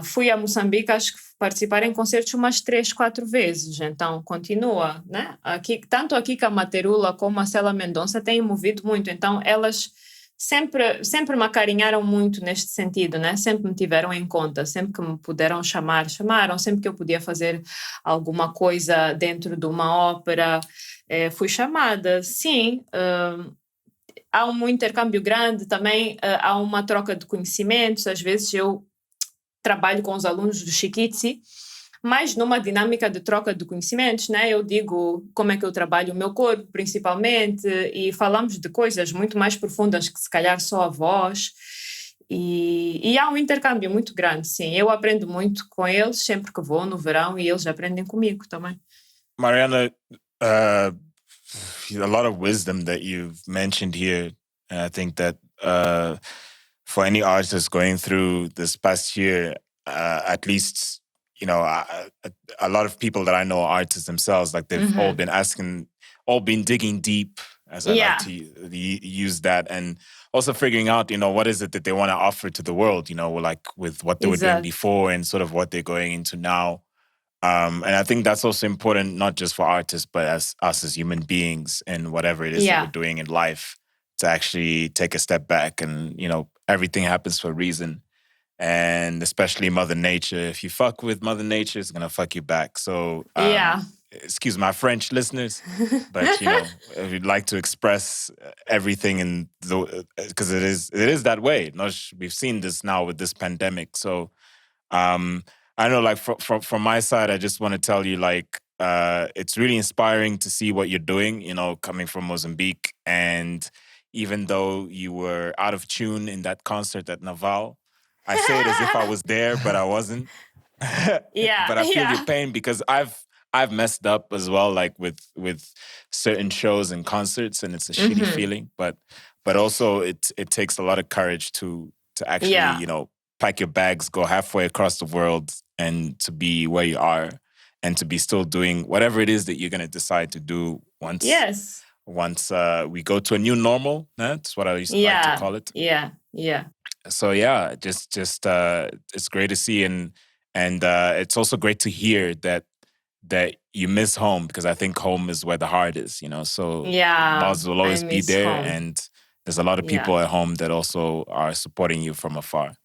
fui a Moçambique, acho que participar em concertos umas 3, 4 vezes, então continua, né? Aqui, tanto aqui que a Materula como a Célia Mendonça têm movido muito, então elas sempre me acarinharam muito neste sentido, né? Sempre me tiveram em conta, sempre que me puderam chamaram, sempre que eu podia fazer alguma coisa dentro de uma ópera, fui chamada, sim. Há um intercâmbio grande também, há uma troca de conhecimentos, às vezes eu trabalho com os alunos do Chiquitzi, mas numa dinâmica de troca de conhecimentos, né? Eu digo como é que eu trabalho o meu corpo, principalmente, e falamos de coisas muito mais profundas que se calhar só a voz. E há um intercâmbio muito grande, sim. Eu aprendo muito com eles sempre que vou no verão e eles aprendem comigo também. Mariana, a lot of wisdom that you've mentioned here, and I think that for any artist going through this past year, at least, you know, a lot of people that I know are artists themselves, like they've all been digging deep, as I like to use that, and also figuring out, you know, what is it that they want to offer to the world, you know, like with what they were doing before and sort of what they're going into now. And I think that's also important, not just for artists, but as us as human beings and whatever it is that we're doing in life, to actually take a step back and, you know, everything happens for a reason. And especially Mother Nature. If you fuck with Mother Nature, it's going to fuck you back. So, excuse my French listeners, but, you know, if you'd like to express everything in because it is that way. We've seen this now with this pandemic. So, I know, like, from my side, I just want to tell you, like, it's really inspiring to see what you're doing, you know, coming from Mozambique. And even though you were out of tune in that concert at Naval, I say it as if I was there, but I wasn't. But I feel your pain because I've messed up as well, like with certain shows and concerts, and it's a shitty feeling. But also it takes a lot of courage to actually, you know, pack your bags, go halfway across the world, and to be where you are, and to be still doing whatever it is that you're gonna decide to do once. Yes. Once we go to a new normal, that's what I used to like to call it. Yeah. So yeah, just it's great to see, and it's also great to hear that you miss home, because I think home is where the heart is, you know. So laws will always be there, and there's a lot of people at home that also are supporting you from afar.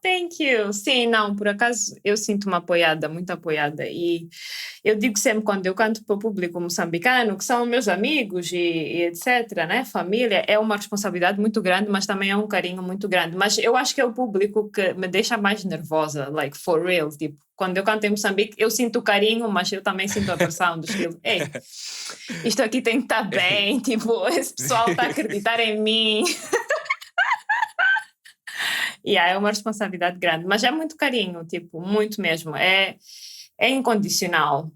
Thank you. Sim, não, por acaso eu sinto-me apoiada, muito apoiada, e eu digo sempre quando eu canto para o público moçambicano, que são meus amigos e etc, né, família, é uma responsabilidade muito grande, mas também é um carinho muito grande, mas eu acho que é o público que me deixa mais nervosa, like, for real, tipo, quando eu canto em Moçambique, eu sinto o carinho, mas eu também sinto a pressão do estilo, ei, isto aqui tem que estar bem, tipo, esse pessoal está a acreditar em mim. É uma responsabilidade grande, mas é muito carinho, tipo, muito mesmo. É incondicional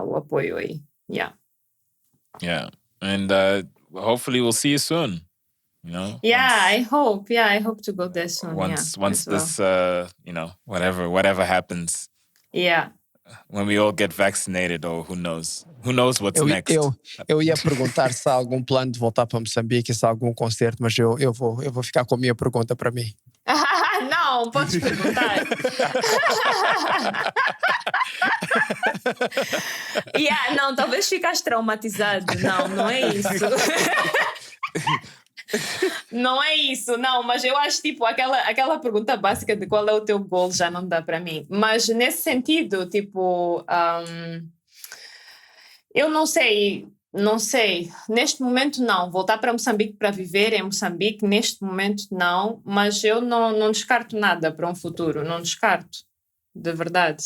o apoio aí. Yeah, and hopefully we'll see you soon. You know. I hope to go there soon. Once this, you know, whatever happens. Yeah. When we all get vaccinated, or who knows what's next. Eu ia perguntar se há algum plano de voltar para Moçambique, se há algum concerto, mas eu vou ficar com a minha pergunta para mim. Não, podes perguntar. Não, talvez ficaste traumatizado. Não é isso. Não é isso, não, mas eu acho, tipo, aquela pergunta básica de qual é o teu goal já não dá para mim. Mas nesse sentido, tipo, eu não sei, neste momento não, voltar para Moçambique para viver em Moçambique, neste momento não, mas eu não descarto nada para um futuro, não descarto, de verdade,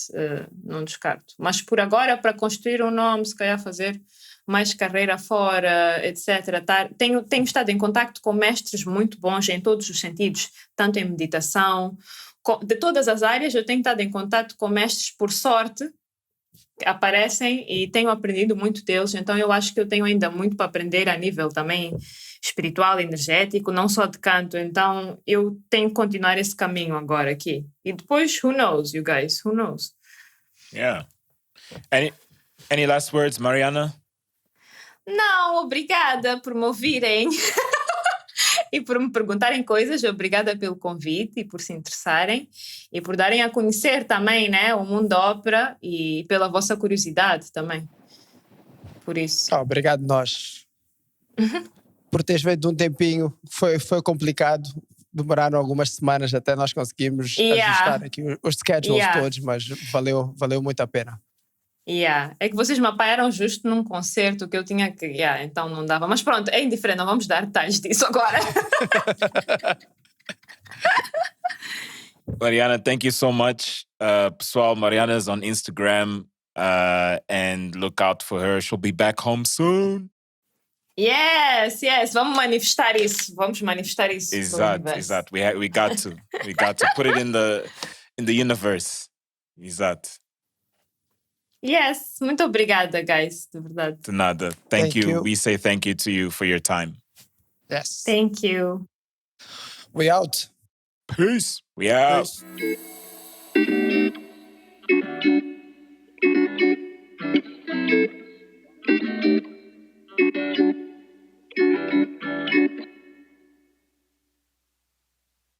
não descarto. Mas por agora, para construir um nome, se calhar fazer mais carreira fora, etc. Tenho estado em contacto com mestres muito bons em todos os sentidos, tanto em meditação, de todas as áreas. Eu tenho estado em contacto com mestres, por sorte, que aparecem, e tenho aprendido muito deles. Então eu acho que eu tenho ainda muito para aprender a nível também espiritual, energético, não só de canto. Então eu tenho que continuar esse caminho agora aqui. E depois, who knows, you guys, who knows? Yeah. Any last words, Mariana? Não, obrigada por me ouvirem e por me perguntarem coisas. Obrigada pelo convite e por se interessarem e por darem a conhecer também, né, o mundo da ópera, e pela vossa curiosidade também. Por isso. Obrigado nós. Por teres feito um tempinho. Foi complicado. Demoraram algumas semanas até nós conseguimos ajustar aqui os schedules todos, mas valeu muito a pena. É que vocês me apanharam justo num concerto que eu tinha que... então não dava. Mas pronto, é indiferente, não vamos dar detalhes disso agora. Mariana, thank you so much. Pessoal, Mariana's on Instagram and look out for her. She'll be back home soon. Yes. Vamos manifestar isso. Exato. We got to put it in the universe. Exato. Yes, muito obrigada, guys, de verdade. De nada. Thank you. We say thank you to you for your time. Yes. Thank you. We out. Peace. We out. Peace.